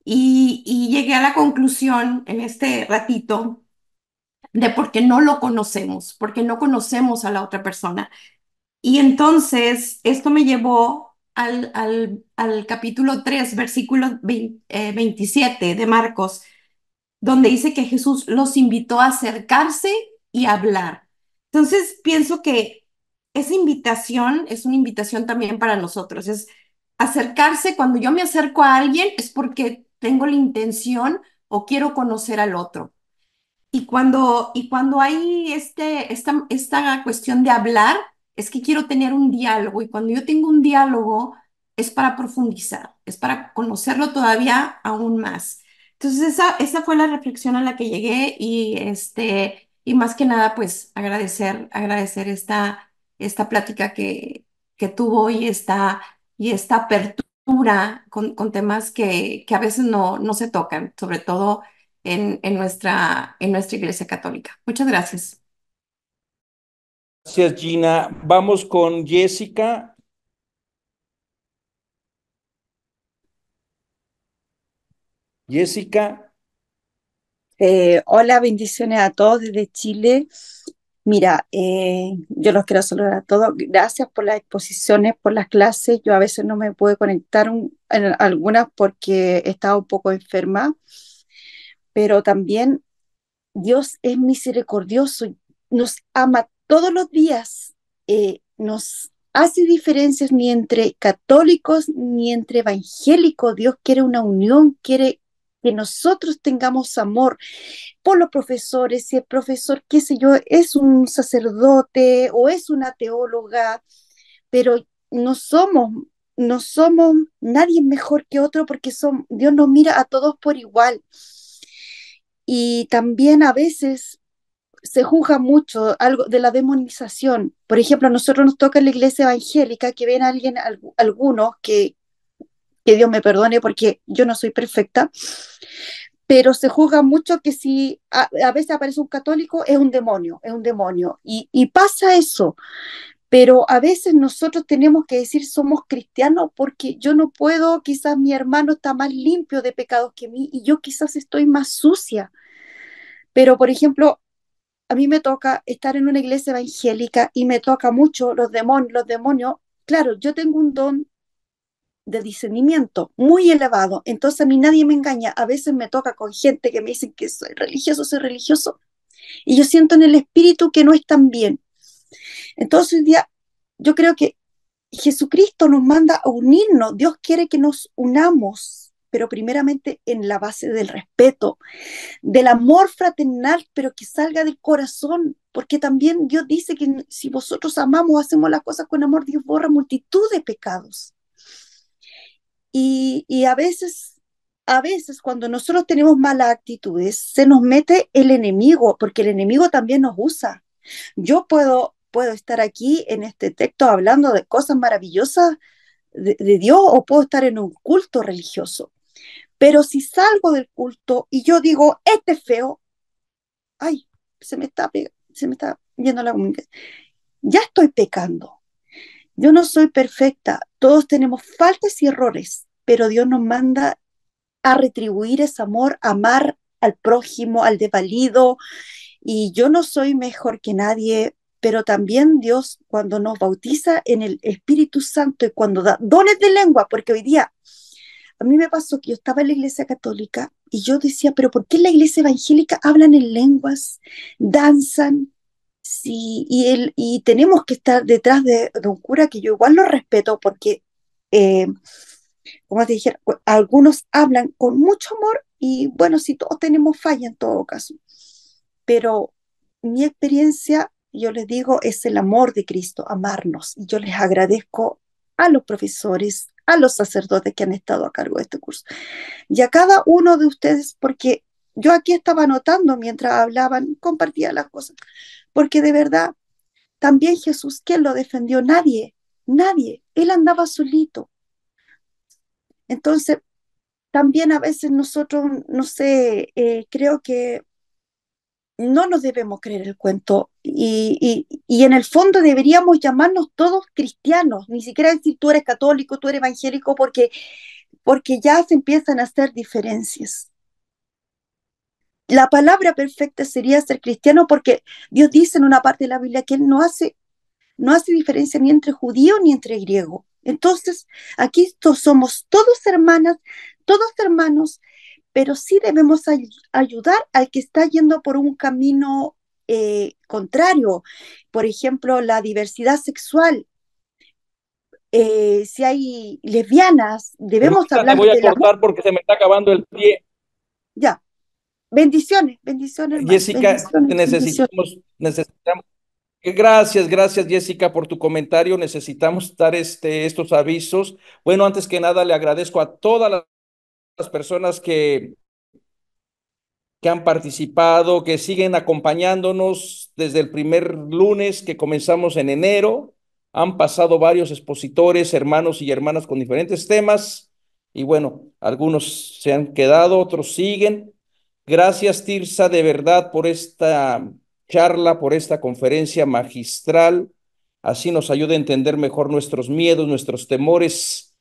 Y llegué a la conclusión en este ratito de por qué no lo conocemos, porque no conocemos a la otra persona. Y entonces esto me llevó al capítulo 3 versículo 27 de Marcos, donde dice que Jesús los invitó a acercarse y hablar. Entonces, pienso que esa invitación es una invitación también para nosotros, es acercarse. Cuando yo me acerco a alguien es porque tengo la intención o quiero conocer al otro. Y cuando hay esta cuestión de hablar, es que quiero tener un diálogo. Y cuando yo tengo un diálogo, es para profundizar, es para conocerlo todavía aún más. Entonces, esa fue la reflexión a la que llegué y más que nada, pues agradecer esta plática que tuvo y esta apertura con temas que a veces no se tocan, sobre todo en nuestra Iglesia Católica. Muchas gracias. Gracias, Gina. Vamos con Jessica. Jessica. Hola, bendiciones a todos desde Chile. Mira, yo los quiero saludar a todos. Gracias por las exposiciones, por las clases. Yo a veces no me puedo conectar en algunas porque estaba un poco enferma, pero también Dios es misericordioso, nos ama todos los días, nos hace diferencias ni entre católicos ni entre evangélicos. Dios quiere una unión, quiere que nosotros tengamos amor por los profesores. Si el profesor, qué sé yo, es un sacerdote o es una teóloga, pero no somos nadie mejor que otro porque Dios nos mira a todos por igual. Y también a veces se juzga mucho algo de la demonización. Por ejemplo, a nosotros nos toca en la iglesia evangélica que ven a algunos que Dios me perdone porque yo no soy perfecta, pero se juzga mucho que si a veces aparece un católico es un demonio, y pasa eso. Pero a veces nosotros tenemos que decir somos cristianos porque yo no puedo, quizás mi hermano está más limpio de pecados que mí y yo quizás estoy más sucia. Pero, por ejemplo, a mí me toca estar en una iglesia evangélica y me toca mucho los demonios. Claro, yo tengo un don de discernimiento muy elevado, entonces a mí nadie me engaña. A veces me toca con gente que me dicen que soy religioso, y yo siento en el espíritu que no están bien. Entonces, hoy día, yo creo que Jesucristo nos manda a unirnos. Dios quiere que nos unamos, pero primeramente en la base del respeto, del amor fraternal, pero que salga del corazón, porque también Dios dice que si vosotros amamos, hacemos las cosas con amor, Dios borra multitud de pecados. Y a veces cuando nosotros tenemos malas actitudes, se nos mete el enemigo, porque el enemigo también nos usa. Yo puedo estar aquí en este texto hablando de cosas maravillosas de Dios, o puedo estar en un culto religioso. Pero si salgo del culto y yo digo, este es feo, ay, se me está yendo la comunicación, ya estoy pecando. Yo no soy perfecta, todos tenemos faltas y errores, pero Dios nos manda a retribuir ese amor, a amar al prójimo, al desvalido, y yo no soy mejor que nadie, pero también Dios cuando nos bautiza en el Espíritu Santo y cuando da dones de lengua, porque hoy día a mí me pasó que yo estaba en la iglesia católica y yo decía, pero ¿por qué en la iglesia evangélica hablan en lenguas, danzan? Sí, y tenemos que estar detrás de un cura que yo igual lo respeto porque, eh, como te dije, algunos hablan con mucho amor y bueno, si todos tenemos falla en todo caso, pero mi experiencia, yo les digo, es el amor de Cristo, amarnos. Y yo les agradezco a los profesores, a los sacerdotes que han estado a cargo de este curso y a cada uno de ustedes, porque yo aquí estaba anotando mientras hablaban, compartía las cosas, porque de verdad, también Jesús, ¿quién lo defendió? Nadie, nadie, él andaba solito. Entonces, también a veces nosotros, no sé, creo que no nos debemos creer el cuento y en el fondo deberíamos llamarnos todos cristianos, ni siquiera decir tú eres católico, tú eres evangélico, porque ya se empiezan a hacer diferencias. La palabra perfecta sería ser cristiano porque Dios dice en una parte de la Biblia que Él no hace diferencia ni entre judío ni entre griego. Entonces, aquí somos todos hermanas, todos hermanos, pero sí debemos ayudar al que está yendo por un camino contrario. Por ejemplo, la diversidad sexual. Si hay lesbianas, debemos Permítame, hablar voy a del amor. cortar porque se me está acabando el pie. Ya, bendiciones, bendiciones, hermano, Jessica, bendiciones, bendiciones. necesitamos. Gracias, gracias Jessica por tu comentario. Necesitamos dar estos avisos. Bueno, antes que nada le agradezco a todas las personas que han participado, que siguen acompañándonos desde el primer lunes que comenzamos en enero. Han pasado varios expositores, hermanos y hermanas con diferentes temas. Y bueno, algunos se han quedado, otros siguen. Gracias, Tirsa, de verdad, por esta charla, por esta conferencia magistral. Así nos ayuda a entender mejor nuestros miedos, nuestros temores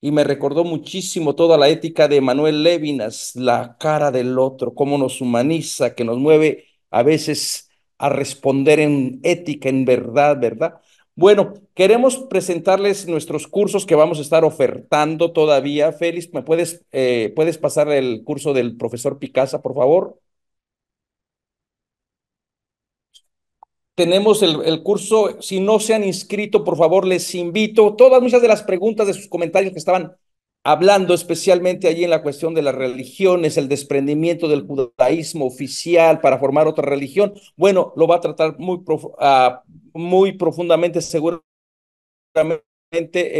y me recordó muchísimo toda la ética de Manuel Levinas, la cara del otro, cómo nos humaniza, que nos mueve a veces a responder en ética, en verdad, ¿verdad? Bueno, queremos presentarles nuestros cursos que vamos a estar ofertando todavía. Félix, ¿me puedes pasar el curso del profesor Picasa, por favor? Tenemos el curso, si no se han inscrito, por favor, les invito. Muchas de las preguntas de sus comentarios que estaban hablando, especialmente allí en la cuestión de las religiones, el desprendimiento del judaísmo oficial para formar otra religión, bueno, lo va a tratar muy profundamente, seguramente,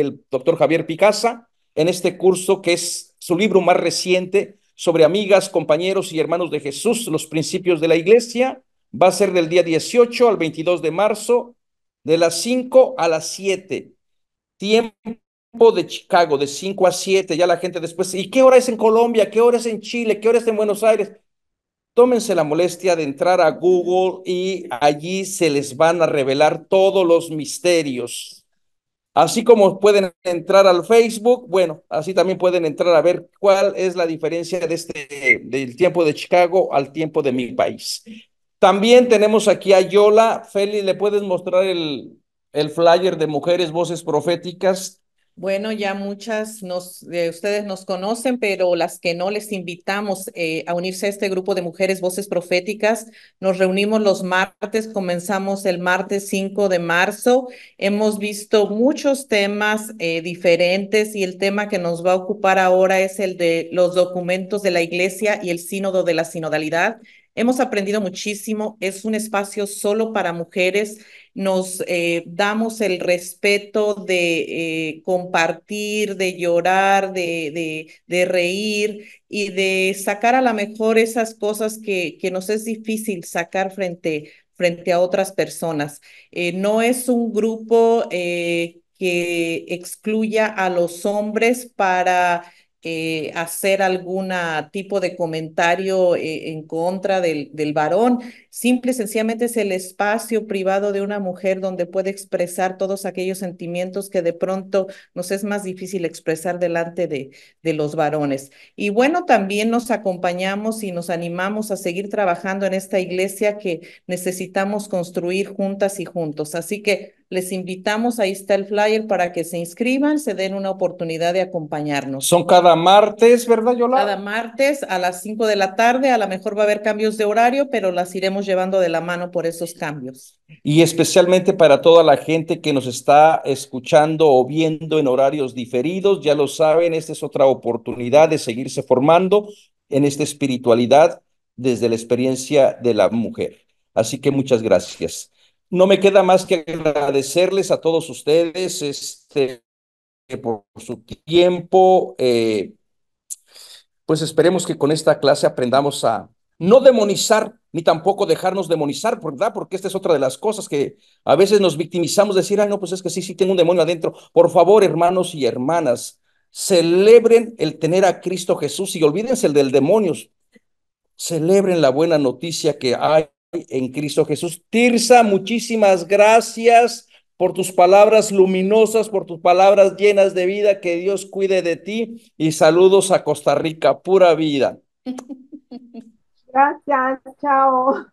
el doctor Javier Picasa en este curso que es su libro más reciente sobre amigas, compañeros y hermanos de Jesús, los principios de la iglesia. Va a ser del día 18 al 22 de marzo, de las 5 a las 7. Tiempo de Chicago, de 5 a 7. Ya la gente después, ¿y qué hora es en Colombia? ¿Qué hora es en Chile? ¿Qué hora es en Buenos Aires? Tómense la molestia de entrar a Google y allí se les van a revelar todos los misterios. Así como pueden entrar al Facebook, bueno, así también pueden entrar a ver cuál es la diferencia del tiempo de Chicago al tiempo de mi país. También tenemos aquí a Yola. Feli, ¿le puedes mostrar el flyer de Mujeres Voces Proféticas? Bueno, ya muchas de ustedes nos conocen, pero las que no les invitamos a unirse a este grupo de Mujeres Voces Proféticas. Nos reunimos los martes, comenzamos el martes 5 de marzo. Hemos visto muchos temas diferentes y el tema que nos va a ocupar ahora es el de los documentos de la Iglesia y el sínodo de la sinodalidad. Hemos aprendido muchísimo, es un espacio solo para mujeres. Nos damos el respeto de compartir, de llorar, de reír y de sacar a lo mejor esas cosas que nos es difícil sacar frente a otras personas. No es un grupo que excluya a los hombres para hacer algún tipo de comentario en contra del varón. Simple y sencillamente es el espacio privado de una mujer donde puede expresar todos aquellos sentimientos que de pronto nos es más difícil expresar delante de los varones. Y bueno, también nos acompañamos y nos animamos a seguir trabajando en esta iglesia que necesitamos construir juntas y juntos. Así que les invitamos, ahí está el flyer para que se inscriban, se den una oportunidad de acompañarnos. Son cada martes, ¿verdad, Yola? Cada martes a las 5 de la tarde, a lo mejor va a haber cambios de horario, pero las iremos llevando de la mano por esos cambios. Y especialmente para toda la gente que nos está escuchando o viendo en horarios diferidos, ya lo saben, esta es otra oportunidad de seguirse formando en esta espiritualidad desde la experiencia de la mujer. Así que muchas gracias. No me queda más que agradecerles a todos ustedes por su tiempo. Pues esperemos que con esta clase aprendamos a no demonizar, ni tampoco dejarnos demonizar, ¿verdad? Porque esta es otra de las cosas que a veces nos victimizamos, decir, ay, no, pues es que sí, sí tengo un demonio adentro. Por favor, hermanos y hermanas, celebren el tener a Cristo Jesús y olvídense el del demonio. Celebren la buena noticia que hay en Cristo Jesús. Tirsa, muchísimas gracias por tus palabras luminosas, por tus palabras llenas de vida. Que Dios cuide de ti y saludos a Costa Rica, pura vida. Gracias, chao.